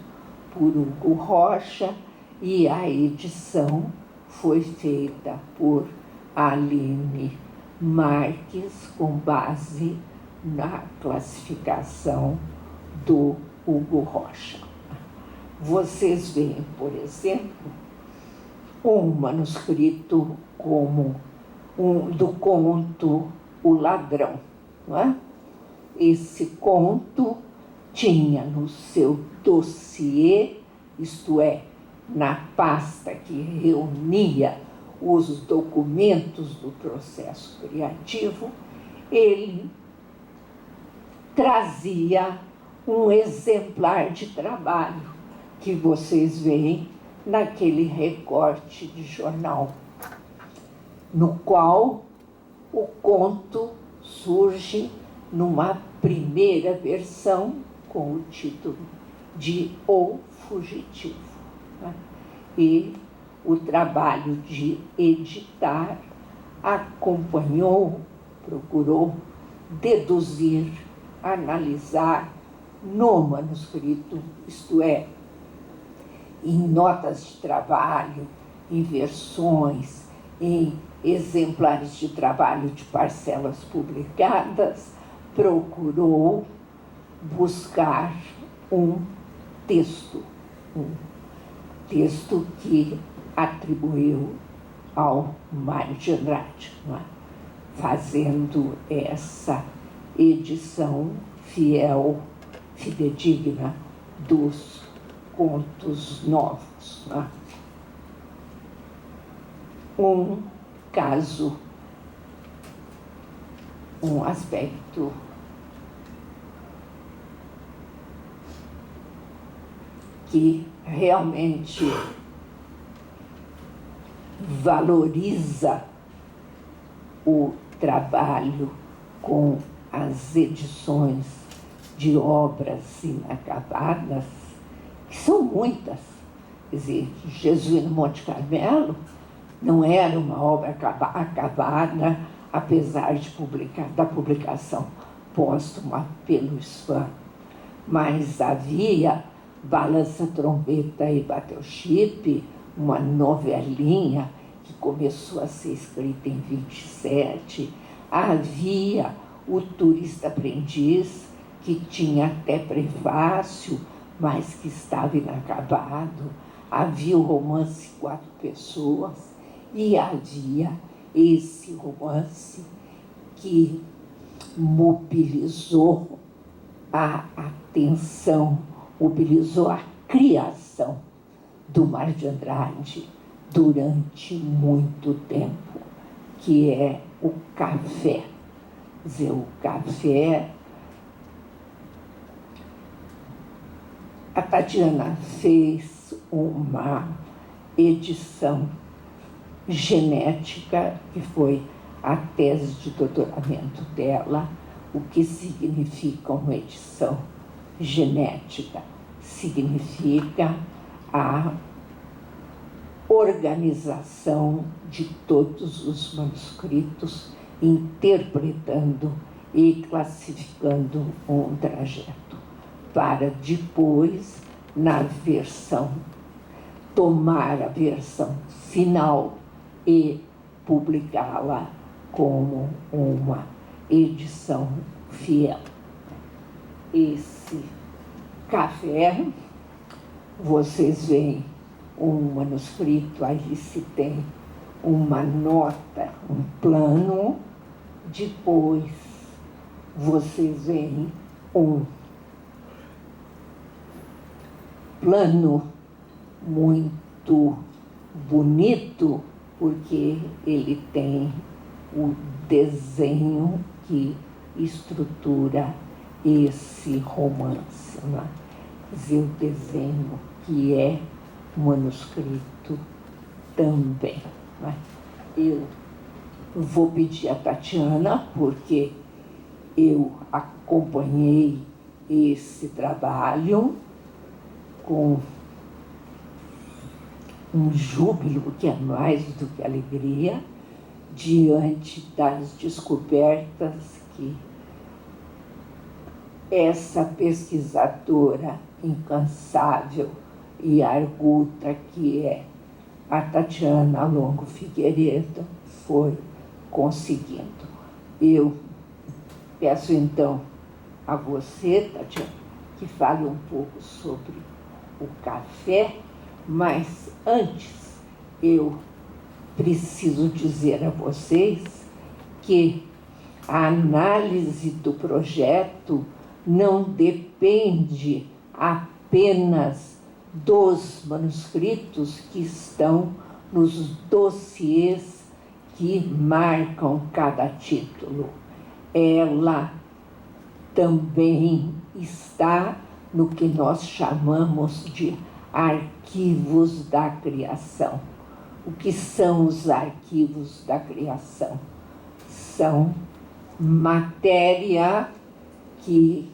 por Hugo Rocha e a edição foi feita por Aline Marques com base na classificação do Hugo Rocha. Vocês veem, por exemplo, um manuscrito como do conto O Ladrão, não é? Esse conto tinha no seu dossiê, isto é, na pasta que reunia os documentos do processo criativo, ele trazia um exemplar de trabalho que vocês veem naquele recorte de jornal, no qual o conto surge numa primeira versão com o título de O Fugitivo, né? E o trabalho de editar acompanhou, procurou deduzir, analisar no manuscrito, isto é, em notas de trabalho, em versões, em exemplares de trabalho de parcelas publicadas, procurou buscar um texto que atribuiu ao Mário de Andrade, não é? Fazendo essa edição fiel, fidedigna dos contos novos, né? Um caso, um aspecto que realmente valoriza o trabalho com as edições de obras inacabadas, que são muitas. Quer dizer, Jesus no Monte Carmelo não era uma obra acabada, apesar da publicação póstuma pelo Sfam, mas havia Balança Trombeta e Bateu Chip, uma novelinha que começou a ser escrita em 27. Havia O Turista Aprendiz, que tinha até prefácio, mas que estava inacabado. Havia o romance Quatro Pessoas e havia esse romance que mobilizou a atenção, mobilizou a criação do Mário de Andrade durante muito tempo, que é o café. Quer dizer, o café... A Tatiana fez uma edição genética, que foi a tese de doutoramento dela. O que significa uma edição genética? Significa a organização de todos os manuscritos, interpretando e classificando um trajeto, para depois, na versão, tomar a versão final e publicá-la como uma edição fiel. Esse café, vocês veem um manuscrito, aí se tem uma nota, um plano, depois vocês veem um plano muito bonito, porque ele tem o desenho que estrutura esse romance, né? Quer dizer, o desenho que é manuscrito também, né? Eu vou pedir a Tatiana, porque eu acompanhei esse trabalho com um júbilo que é mais do que alegria, diante das descobertas que essa pesquisadora incansável e arguta que é a Tatiana Longo Figueiredo foi conseguindo. Eu peço então a você, Tatiana, que fale um pouco sobre o café, mas antes eu preciso dizer a vocês que a análise do projeto não depende apenas dos manuscritos que estão nos dossiês que marcam cada título. Ela também está no que nós chamamos de arquivos da criação. O que são os arquivos da criação? São matéria que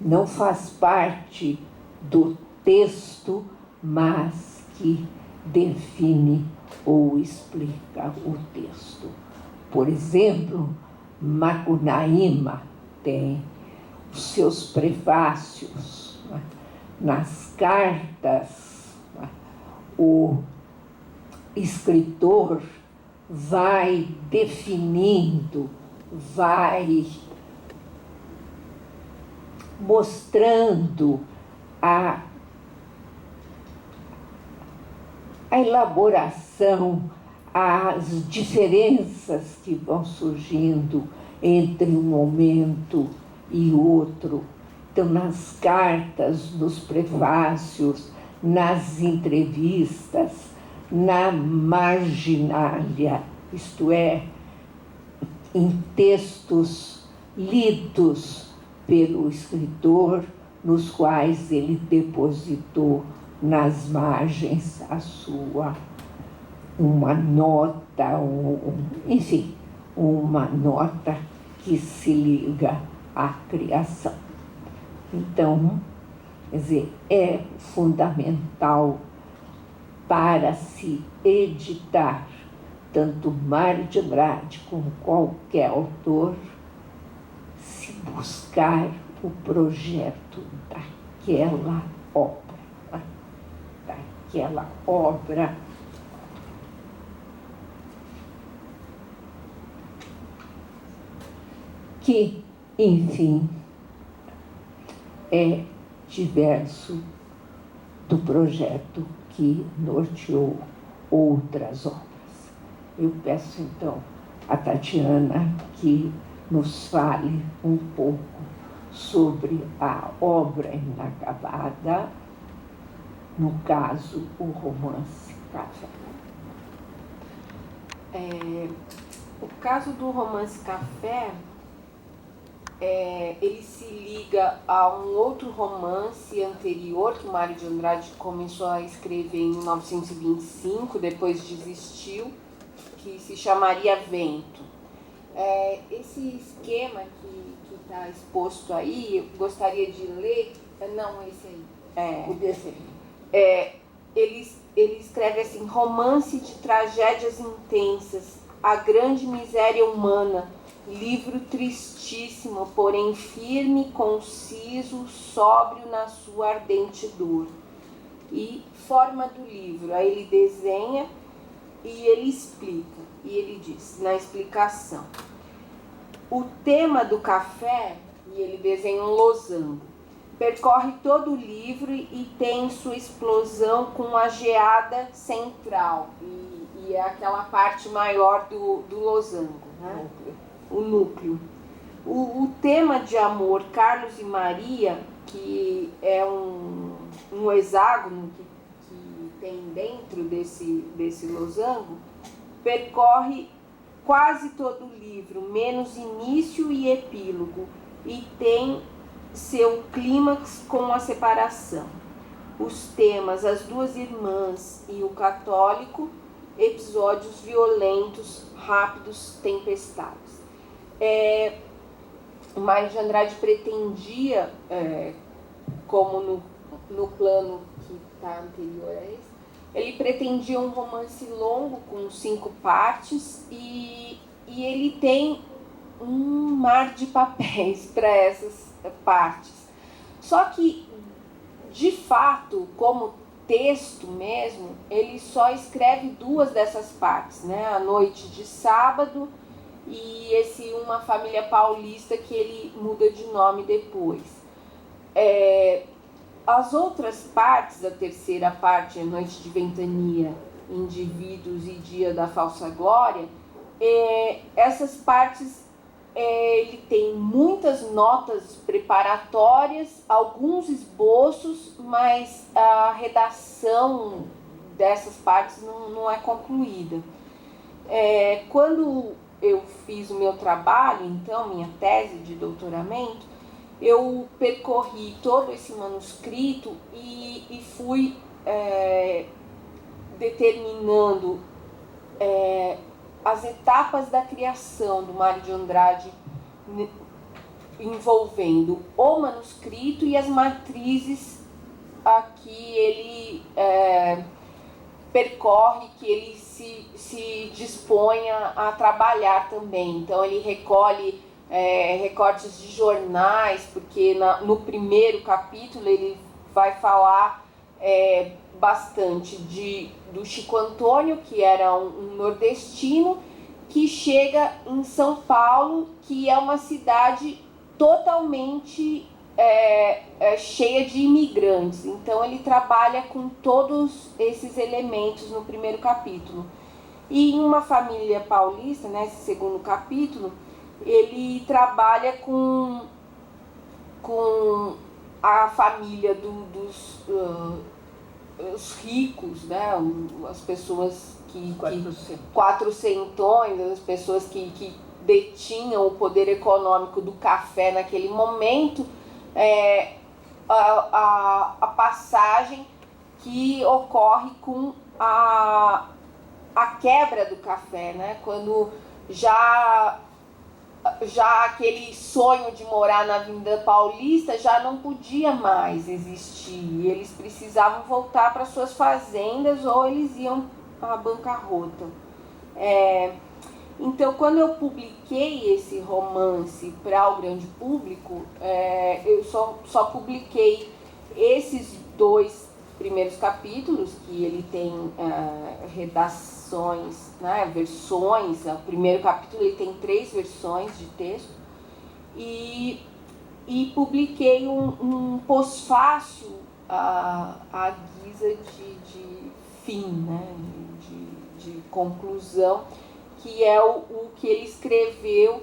não faz parte do texto, mas que define ou explica o texto. Por exemplo, Macunaíma tem os seus prefácios, né? Nas cartas, né? O escritor vai definindo, vai mostrando a elaboração, as diferenças que vão surgindo entre um momento e outro. Então, nas cartas, nos prefácios, nas entrevistas, na marginalia, isto é, em textos lidos pelo escritor, nos quais ele depositou nas margens uma nota, enfim, uma nota que se liga à criação. Então, quer dizer, é fundamental para se editar tanto Mário de Andrade como qualquer autor, se buscar o projeto daquela obra, daquela obra que, enfim, é diverso do projeto que norteou outras obras. Eu peço, então, a Tatiana que nos fale um pouco sobre a obra inacabada, no caso, o romance Café. O caso do romance Café, ele se liga a um outro romance anterior que Mário de Andrade começou a escrever em 1925, depois desistiu, que se chamaria Vento. Esse esquema que está exposto aí, eu gostaria de ler. Não, esse aí. O desse aí. Ele escreve assim: romance de tragédias intensas, a grande miséria humana, livro tristíssimo, porém firme, conciso, sóbrio na sua ardente dor. E forma do livro, aí ele desenha e ele explica, e ele diz, na explicação, o tema do café, e ele desenha um losango, percorre todo o livro e tem sua explosão com a geada central, e é aquela parte maior do losango, né? O núcleo. O tema de amor Carlos e Maria, que é um hexágono que tem dentro desse losango, percorre quase todo o livro, menos início e epílogo, e tem seu clímax com a separação. Os temas, as duas irmãs e o católico, episódios violentos, rápidos, tempestades. O Mário de Andrade pretendia, como no plano que está anterior a esse, ele pretendia um romance longo com 5 partes e ele tem um mar de papéis para essas partes. Só que, de fato, como texto mesmo, ele só escreve 2 dessas partes, né? A Noite de Sábado e Uma Família Paulista, que ele muda de nome depois. As outras partes, a terceira parte, A Noite de Ventania, Indivíduos e Dia da Falsa Glória, essas partes, ele tem muitas notas preparatórias, alguns esboços, mas a redação dessas partes não é concluída. Quando eu fiz o meu trabalho, então, minha tese de doutoramento, eu percorri todo esse manuscrito e fui determinando as etapas da criação do Mário de Andrade, envolvendo o manuscrito e as matrizes a que ele percorre, que ele se dispõe a trabalhar também. Então ele recolhe recortes de jornais, porque no primeiro capítulo ele vai falar bastante do Chico Antônio, que era um nordestino, que chega em São Paulo, que é uma cidade totalmente cheia de imigrantes. Então ele trabalha com todos esses elementos no primeiro capítulo. E em Uma Família Paulista, nesse segundo capítulo, ele trabalha com a família os ricos, né, as pessoas Quatrocentões. quatrocentões, as pessoas que detinham o poder econômico do café naquele momento, a passagem que ocorre com a quebra do café, né, quando já aquele sonho de morar na Avenida Paulista já não podia mais existir. Eles precisavam voltar para suas fazendas ou eles iam à bancarrota. Então, quando eu publiquei esse romance para o grande público, eu só publiquei esses 2 primeiros capítulos, que ele tem redações, né, versões. O primeiro capítulo ele tem 3 versões de texto, e publiquei um pós-fácil à guisa de fim, né, de conclusão, que é o que ele escreveu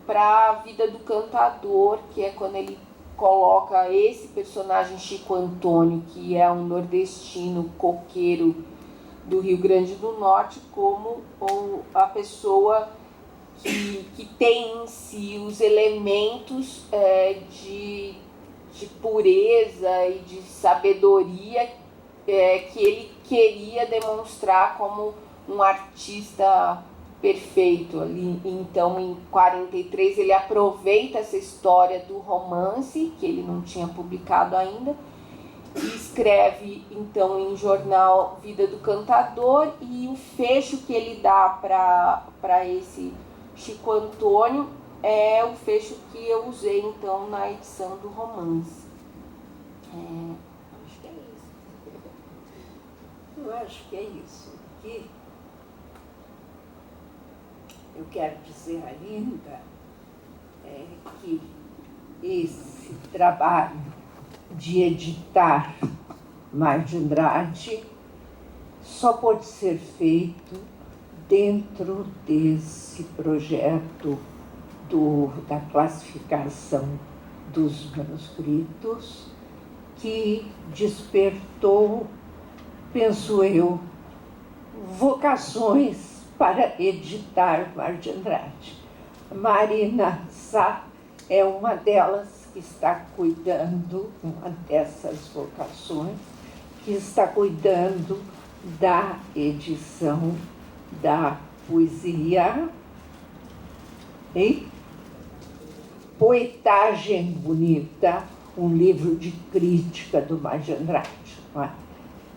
para a vida do cantador, que é quando ele coloca esse personagem Chico Antônio, que é um nordestino coqueiro do Rio Grande do Norte, como a pessoa que tem em si os elementos de pureza e de sabedoria que ele queria demonstrar como um artista perfeito ali. Então, em 43, ele aproveita essa história do romance, que ele não tinha publicado ainda, e escreve, então, em jornal Vida do Cantador, e o fecho que ele dá para esse Chico Antônio é o fecho que eu usei, então, na edição do romance. Acho que é isso. Eu acho que é isso. Que eu quero dizer ainda que esse trabalho de editar Mário de Andrade só pode ser feito dentro desse projeto da classificação dos manuscritos, que despertou, penso eu, vocações para editar Mário de Andrade. Marina Sá é uma delas que está cuidando, uma dessas vocações, que está cuidando da edição da poesia e Poetagem Bonita, um livro de crítica do Mário de Andrade,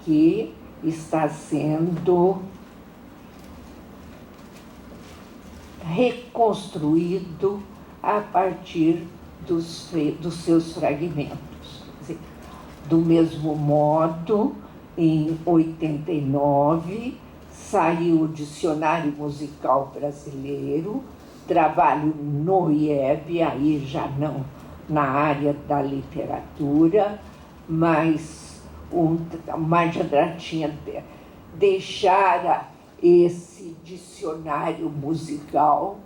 que está sendo reconstruído a partir dos seus fragmentos. Quer dizer, do mesmo modo, em 89, saiu o Dicionário Musical Brasileiro, trabalho no IEB, aí já não na área da literatura, mas o Mário de Andrade tinha deixara esse dicionário musical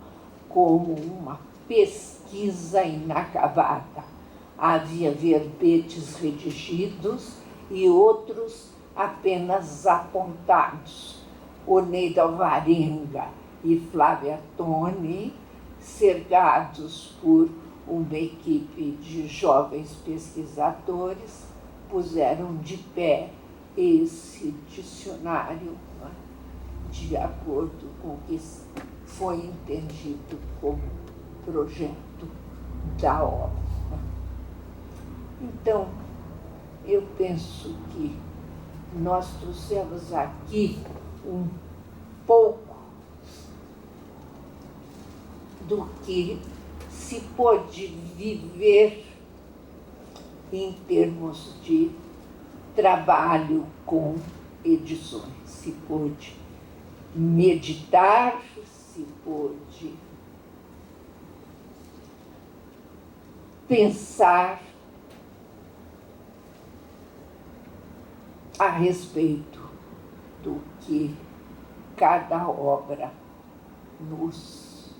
como uma pesquisa inacabada. Havia verbetes redigidos e outros apenas apontados. Oneida Alvarenga e Flávia Toni, cercados por uma equipe de jovens pesquisadores, puseram de pé esse dicionário, de acordo com o que foi entendido como projeto da obra. Então, eu penso que nós trouxemos aqui um pouco do que se pode viver em termos de trabalho com edições. Se pôde meditar, se pôde pensar a respeito do que cada obra nos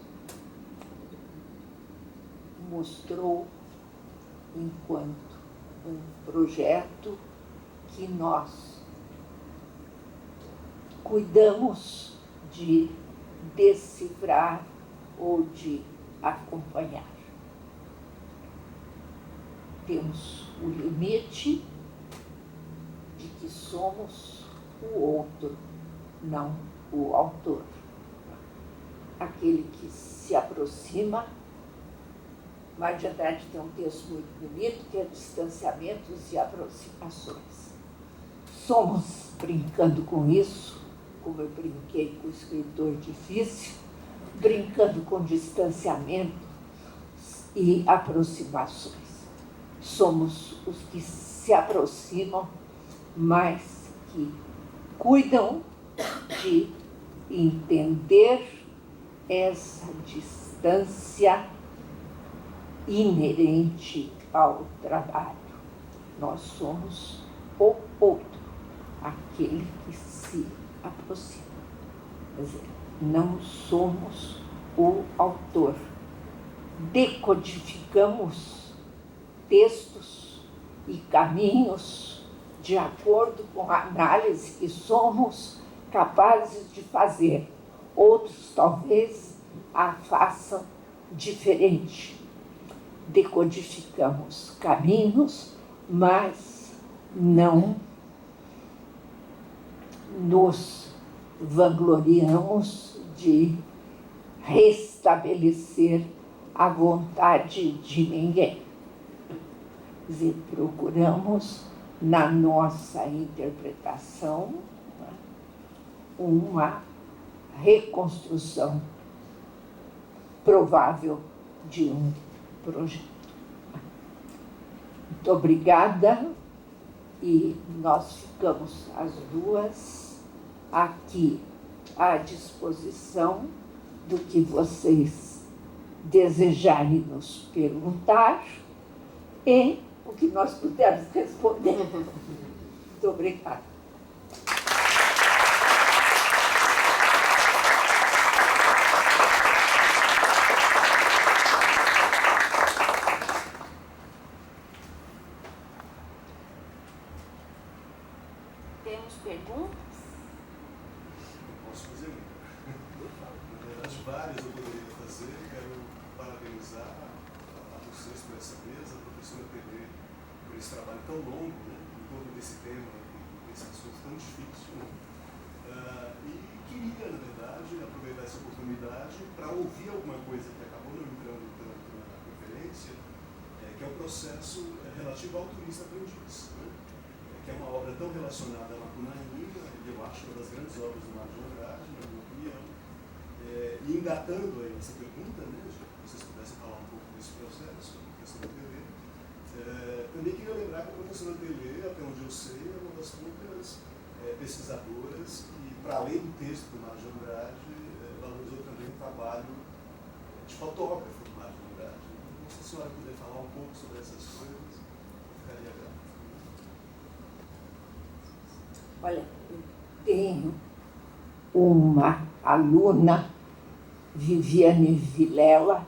mostrou enquanto um projeto que nós cuidamos de decifrar ou de acompanhar. Temos o limite de que somos o outro, não o autor. Aquele que se aproxima. Mário de Andrade tem um texto muito bonito, que é Distanciamentos e Aproximações. Somos, brincando com isso, como eu brinquei com o escritor difícil, brincando com distanciamento e aproximações. Somos os que se aproximam, mas que cuidam de entender essa distância inerente ao trabalho. Nós somos o outro, aquele que se aproxima. Quer dizer, não somos o autor. Decodificamos textos e caminhos de acordo com a análise que somos capazes de fazer. Outros talvez a façam diferente. Decodificamos caminhos, mas não nos vangloriamos de restabelecer a vontade de ninguém. Quer dizer, procuramos, na nossa interpretação, uma reconstrução provável de um projeto. Muito obrigada, e nós ficamos as duas aqui à disposição do que vocês desejarem nos perguntar e o que nós pudermos responder. Muito obrigada. Temos perguntas? Posso fazer uma? Na verdade, várias eu poderia fazer. Quero parabenizar a vocês por essa mesa, a professora Pelé, por esse trabalho tão longo, né, em torno desse tema, desse assunto tão difícil. Né? E queria, na verdade, aproveitar essa oportunidade para ouvir alguma coisa que acabou não entrando tanto na conferência, que é o processo relativo ao turista-aprendiz. Né? Que é uma obra tão relacionada à Macunaíma, e eu acho uma das grandes obras do Mário de Andrade, na minha opinião. E engatando aí essa pergunta, né, se vocês pudessem falar um pouco desse processo, da questão da Pelé, também queria lembrar que a professora Pelé, até onde eu sei, é uma das poucas pesquisadoras que, para além do texto do Mário de Andrade, valorizou também o trabalho de fotógrafo do Mário de Andrade. Então, se a senhora puder falar um pouco sobre essas coisas, eu ficaria grato. Olha, eu tenho uma aluna, Viviane Vilela,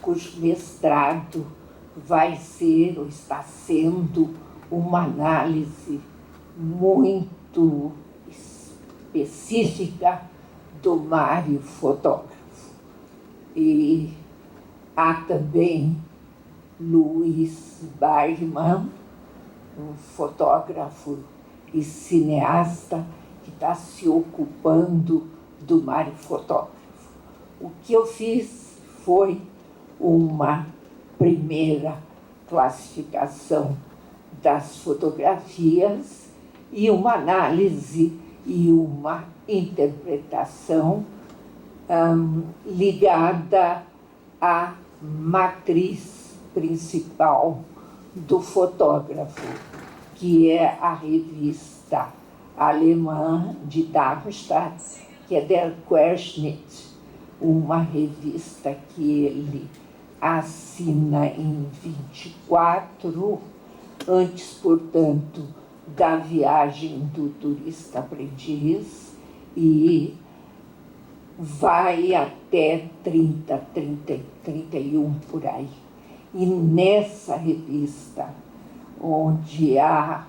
cujo mestrado vai ser ou está sendo uma análise muito específica do Mário fotógrafo. E há também Luiz Bargmann, um fotógrafo e cineasta que está se ocupando do Mário fotógrafo. O que eu fiz foi uma primeira classificação das fotografias e uma análise e uma interpretação ligada à matriz principal do fotógrafo, que é a revista alemã de Darmstadt, que é Der Querschnitt, uma revista que ele assina em 24, antes, portanto, da viagem do turista aprendiz, e vai até 31 por aí. E nessa revista, onde há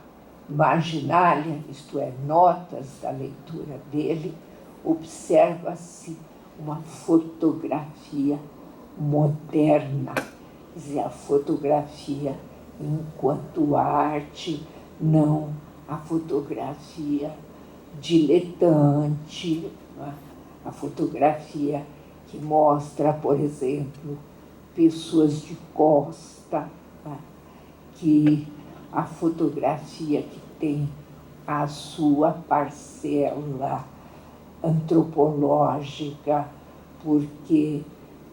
marginalia, isto é, notas da leitura dele, observa-se uma fotografia moderna, quer dizer, a fotografia enquanto arte, não a fotografia diletante, não é? A fotografia que mostra, por exemplo, pessoas de costa, não é? Que a fotografia que tem a sua parcela antropológica, porque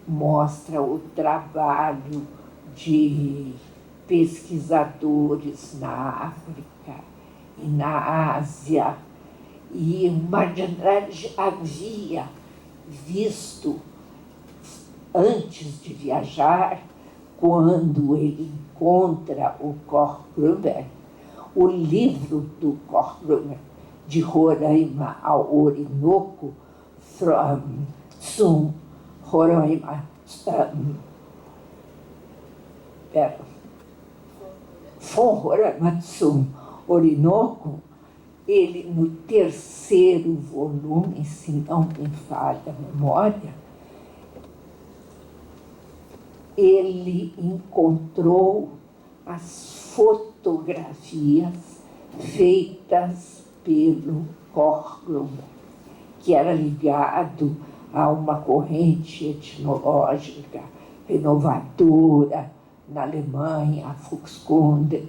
mostra o trabalho de pesquisadores na África e na Ásia. E o Mário de Andrade havia visto, antes de viajar, quando ele encontra o Koch Gruber, o livro do Koch Gruber, de Roraima ao Orinoco, from Roraima, from Roraima zum Orinoco, ele, no terceiro volume, se não me falha a memória, ele encontrou as fotografias feitas pelo Koch Gruber, que era ligado a uma corrente etnológica renovadora na Alemanha, a Volkskunde,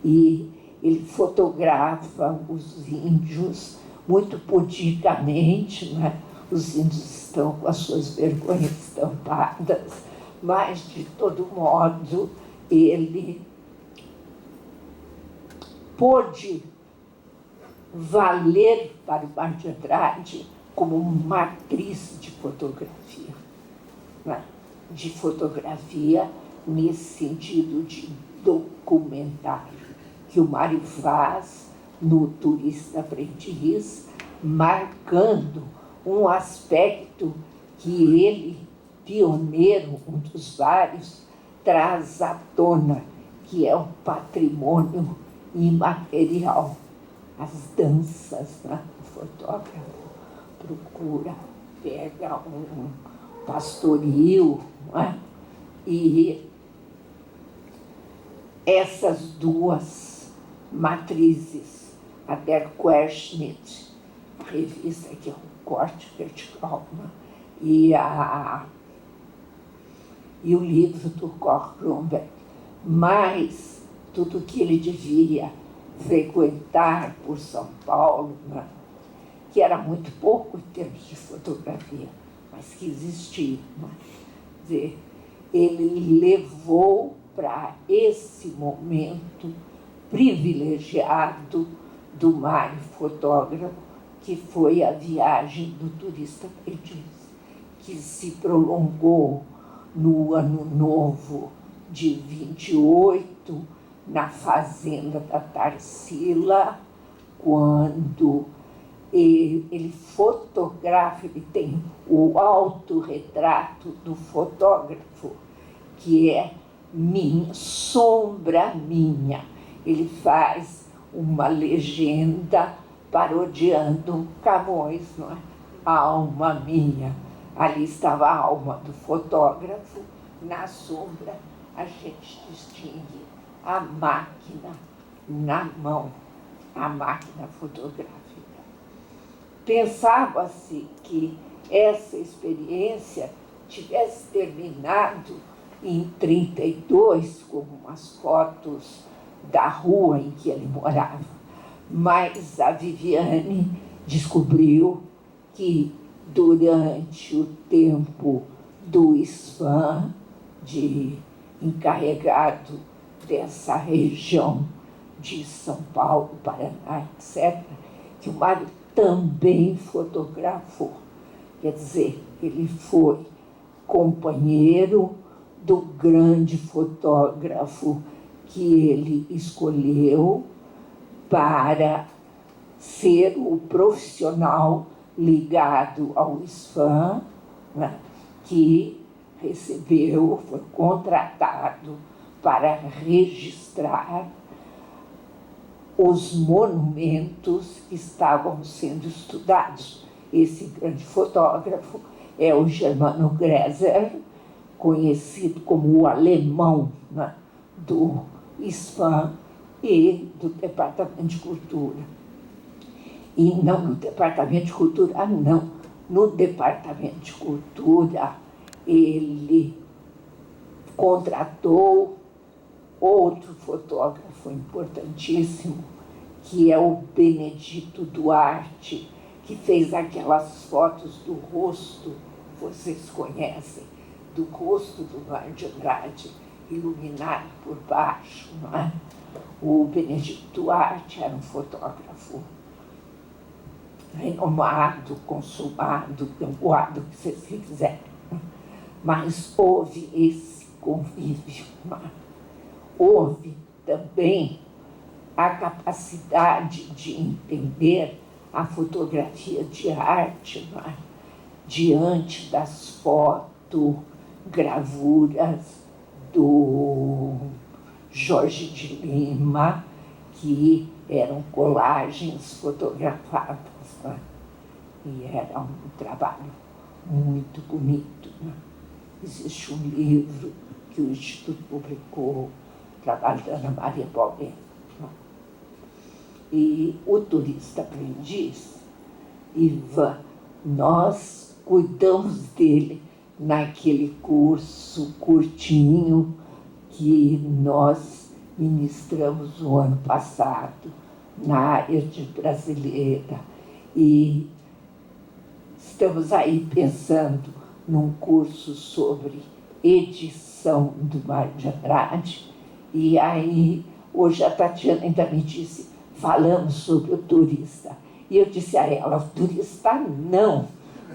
e ele fotografa os índios muito puditicamente, né? Os índios estão com as suas vergonhas estampadas, mas, de todo modo, ele pôde valer para o Mário de Andrade como matriz de fotografia, né? De fotografia nesse sentido de documentário, que o Mário faz no Turista Aprendiz, marcando um aspecto que ele, pioneiro, um dos vários, traz à tona, que é o patrimônio imaterial, as danças, né? O fotógrafo procura, pega um pastoril, né? E essas duas matrizes, a Der Querschnitt, a revista que é um corte vertical, né? E o livro do Koch Gruber, mais tudo que ele devia frequentar por São Paulo, né? Que era muito pouco em termos de fotografia, mas que existia, né? Quer dizer, ele levou para esse momento privilegiado do Mário fotógrafo, que foi a viagem do Turista Aprendiz, que se prolongou no Ano Novo de 28, na fazenda da Tarsila, quando ele fotografa, ele tem o autorretrato do fotógrafo, que é Sombra Minha. Ele faz uma legenda parodiando Camões, não é? Alma minha. Ali estava a alma do fotógrafo, na sombra a gente distingue a máquina na mão, a máquina fotográfica. Pensava-se que essa experiência tivesse terminado em 32, com umas fotos da rua em que ele morava, mas a Viviane descobriu que durante o tempo do SFAM, de encarregado dessa região de São Paulo, Paraná, etc., que o Mário também fotografou. Quer dizer, ele foi companheiro do grande fotógrafo que ele escolheu para ser o profissional ligado ao SFAM, né, que recebeu, foi contratado para registrar os monumentos que estavam sendo estudados. Esse grande fotógrafo é o Germano Gräser, conhecido como o alemão, né, do ISFAM e do Departamento de Cultura. E não no Departamento de Cultura, não. No Departamento de Cultura, ele contratou outro fotógrafo importantíssimo, que é o Benedito Duarte, que fez aquelas fotos do rosto, vocês conhecem, do rosto do Mário de Andrade, iluminado por baixo, não é? O Benedito Duarte era um fotógrafo renomado, consumado, o que vocês quiserem. Mas houve esse convívio. Houve também a capacidade de entender a fotografia de arte, diante das fotogravuras do Jorge de Lima, que eram colagens fotografadas, né? E era um trabalho muito bonito, né? Existe um livro que o Instituto publicou, o trabalho da Ana Maria Paulino, né? E o turista aprendiz, Ivan, nós cuidamos dele naquele curso curtinho que nós ministramos o ano passado na área de brasileira, e estamos aí pensando num curso sobre edição do Mário de Andrade, e aí hoje a Tatiana ainda me disse, falamos sobre o turista, e eu disse a ela, o turista não,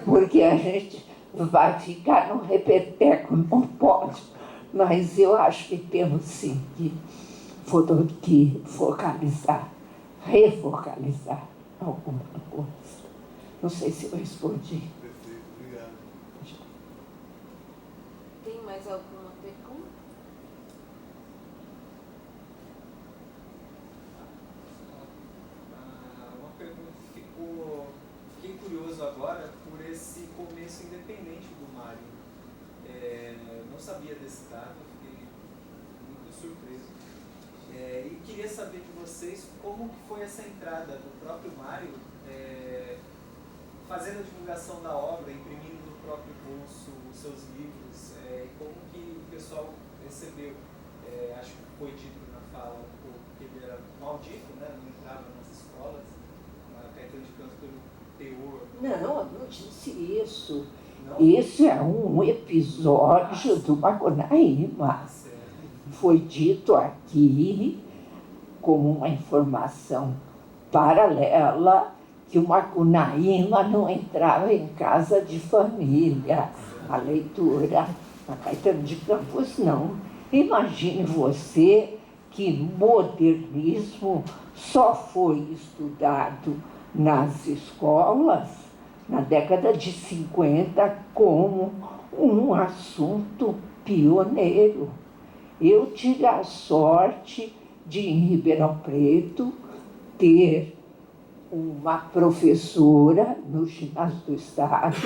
porque a gente vai ficar no repeteco, não pode. Mas eu acho que temos sim que focalizar, refocalizar alguma coisa. Não sei se eu respondi. Perfeito, obrigado. Tem mais alguma pergunta? Uma pergunta que fiquei curioso agora por esse começo independente do Mário. Não sabia desse dado, fiquei muito surpreso. E queria saber de vocês como que foi essa entrada do próprio Mário, fazendo a divulgação da obra, imprimindo no próprio bolso os seus livros, e como que o pessoal recebeu. Acho que foi dito na fala que ele era maldito, né? Não entrava nas escolas, Caetano de Campos pelo teor. Não, eu não disse isso. Não? Isso é um episódio do Macunaíma. Foi dito aqui como uma informação paralela que o Macunaíma não entrava em casa de família. A leitura a Caetano de Campos não. Imagine você que modernismo só foi estudado nas escolas na década de 50 como um assunto pioneiro. Eu tive a sorte de, em Ribeirão Preto, ter uma professora no Ginásio do Estado,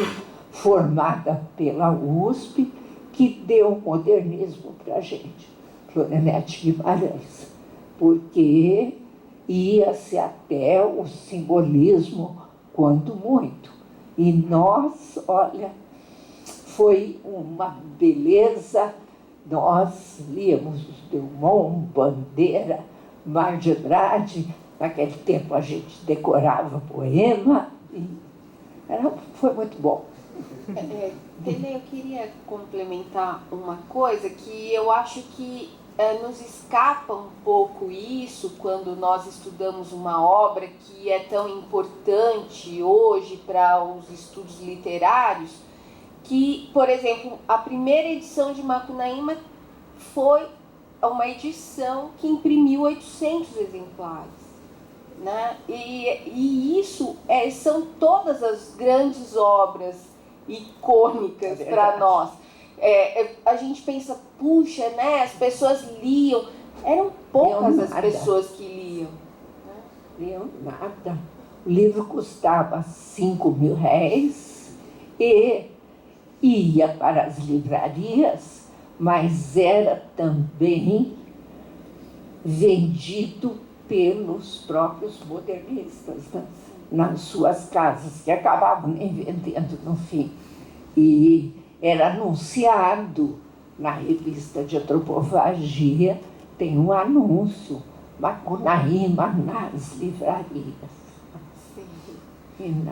formada pela USP, que deu modernismo para a gente, Florenete Guimarães, porque ia-se até o simbolismo, quando muito. E nós, olha, foi uma beleza. Nós líamos Drummond, Bandeira, Mário de Andrade. Naquele tempo a gente decorava poema e foi muito bom. Tene, eu queria complementar uma coisa que eu acho que nos escapa um pouco isso quando nós estudamos uma obra que é tão importante hoje para os estudos literários, que, por exemplo, a primeira edição de Macunaíma foi uma edição que imprimiu 800 exemplares. Né? E isso são todas as grandes obras icônicas para nós. A gente pensa, puxa, né? As pessoas liam. Eram poucas as pessoas que liam. valiam nada. O livro custava 5.000 réis e ia para as livrarias, mas era também vendido pelos próprios modernistas, né? Nas suas casas, que acabavam nem vendendo no fim. E era anunciado na revista de antropofagia, tem um anúncio, Macunaíma nas livrarias. Sim.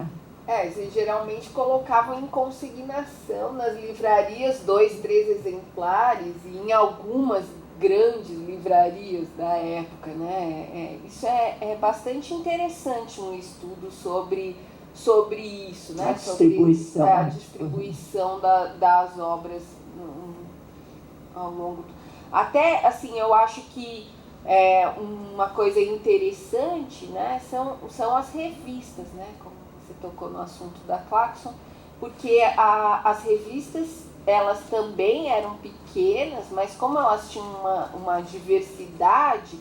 Geralmente colocavam em consignação nas livrarias 2, 3 exemplares, e em algumas grandes livrarias da época, né? Isso é bastante interessante, um estudo sobre isso, né? A distribuição. Sobre a distribuição das obras ao longo do... Até, assim, eu acho que uma coisa interessante, né, são as revistas, né? Como você tocou no assunto da Claxon, porque as revistas, elas também eram pequenas, mas como elas tinham uma diversidade,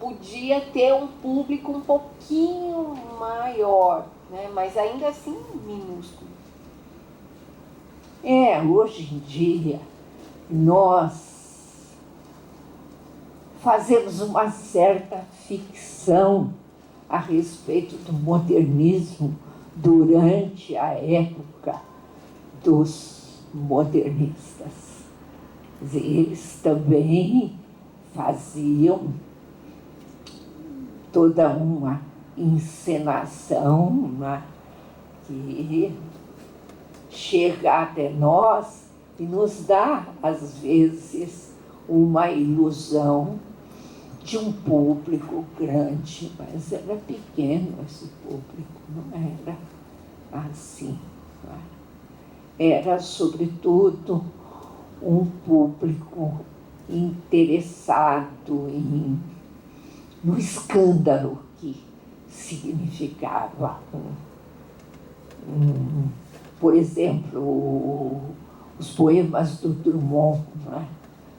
podia ter um público um pouquinho maior, né? Mas ainda assim minúsculo. Hoje em dia, nós fazemos uma certa ficção a respeito do modernismo durante a época dos modernistas. Eles também faziam toda uma encenação, né, que chega até nós e nos dá, às vezes, uma ilusão de um público grande, mas era pequeno esse público, não era assim. Não era, sobretudo, um público interessado no escândalo que significava, por exemplo, os poemas do Drummond, né?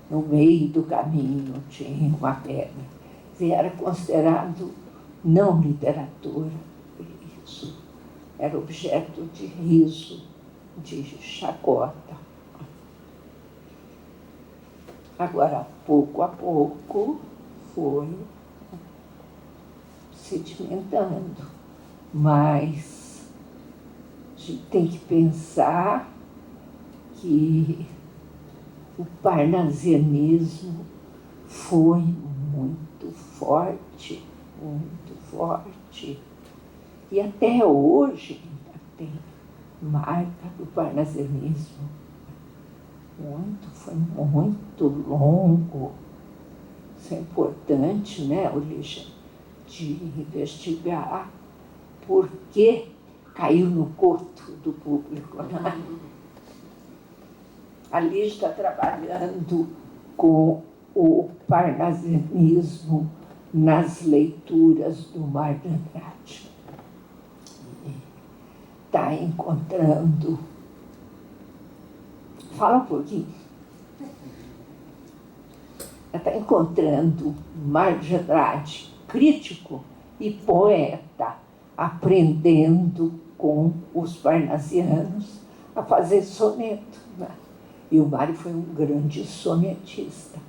No meio do caminho tinha uma pedra. Era considerado não literatura, isso era objeto de riso, de chacota. Agora, pouco a pouco, foi sedimentando, mas a gente tem que pensar que o parnasianismo foi muito forte, e até hoje ainda tem marca do parnasianismo. Foi muito longo. Isso é importante, né, Olívia, de investigar por que caiu no gosto do público, né? Ali está trabalhando com o parnasianismo nas leituras do Mar de Andrade. Está encontrando... Fala um pouquinho. Está encontrando Mar de Andrade crítico e poeta, aprendendo com os parnasianos a fazer soneto, né? E o Mário foi um grande sonetista.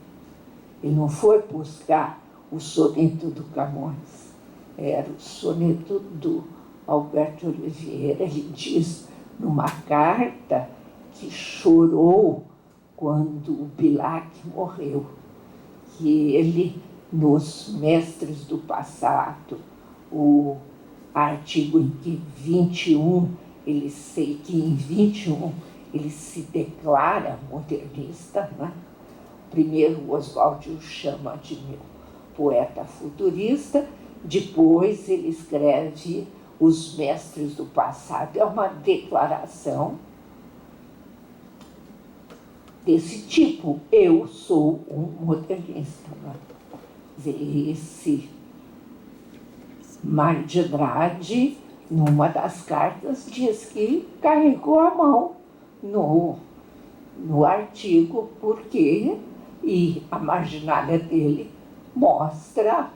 Ele não foi buscar o soneto do Camões, era o soneto do Alberto Oliveira. Ele diz numa carta que chorou quando o Bilac morreu, que ele, nos Mestres do Passado, o artigo em que 21, que em 21 ele se declara modernista, né? Primeiro o Oswald o chama de meu poeta futurista, depois ele escreve Os Mestres do Passado. É uma declaração desse tipo: eu sou um modernista, né? Esse Mar de Andrade, numa das cartas, diz que carregou a mão no artigo, porque, e a marginalia dele mostra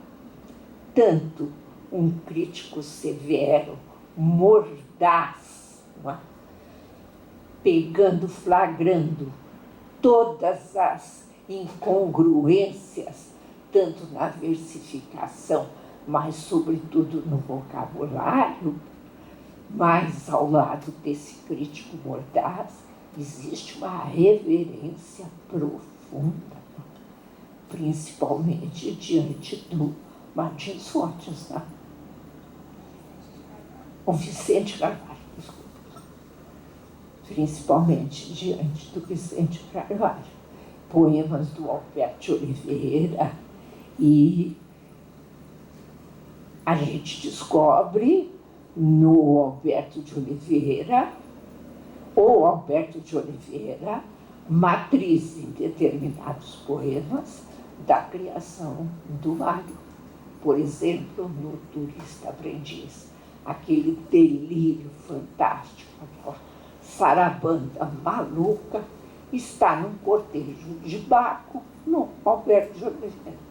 tanto, um crítico severo, mordaz, não é? Flagrando todas as incongruências, tanto na versificação, mas sobretudo no vocabulário. Mas ao lado desse crítico mordaz existe uma reverência profunda, principalmente diante do Martim Fontes, né? O Vicente Carvalho, desculpa. Principalmente diante do Vicente Carvalho. Poemas do Alberto de Oliveira, e a gente descobre no Alberto de Oliveira, ou Alberto de Oliveira, matriz em determinados poemas da criação do Mário. Por exemplo, no Turista Aprendiz, aquele delírio fantástico, aquela sarabanda maluca, está num cortejo de Baco, no Alberto de Oliveira.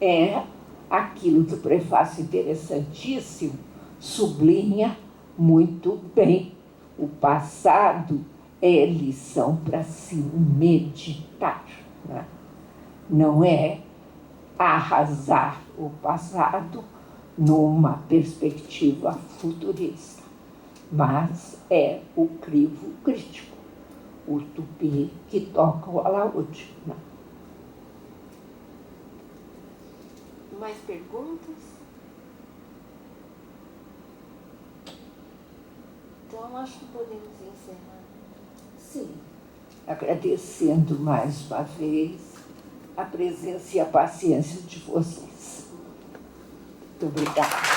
É aquilo do prefácio interessantíssimo, sublinha muito bem. O passado é lição para se meditar, né? Não é arrasar o passado numa perspectiva futurista, mas é o crivo crítico, o tupi que toca o alaúde, né? Mais perguntas? Então, acho que podemos encerrar. Sim. Agradecendo mais uma vez a presença e a paciência de vocês. Muito obrigada.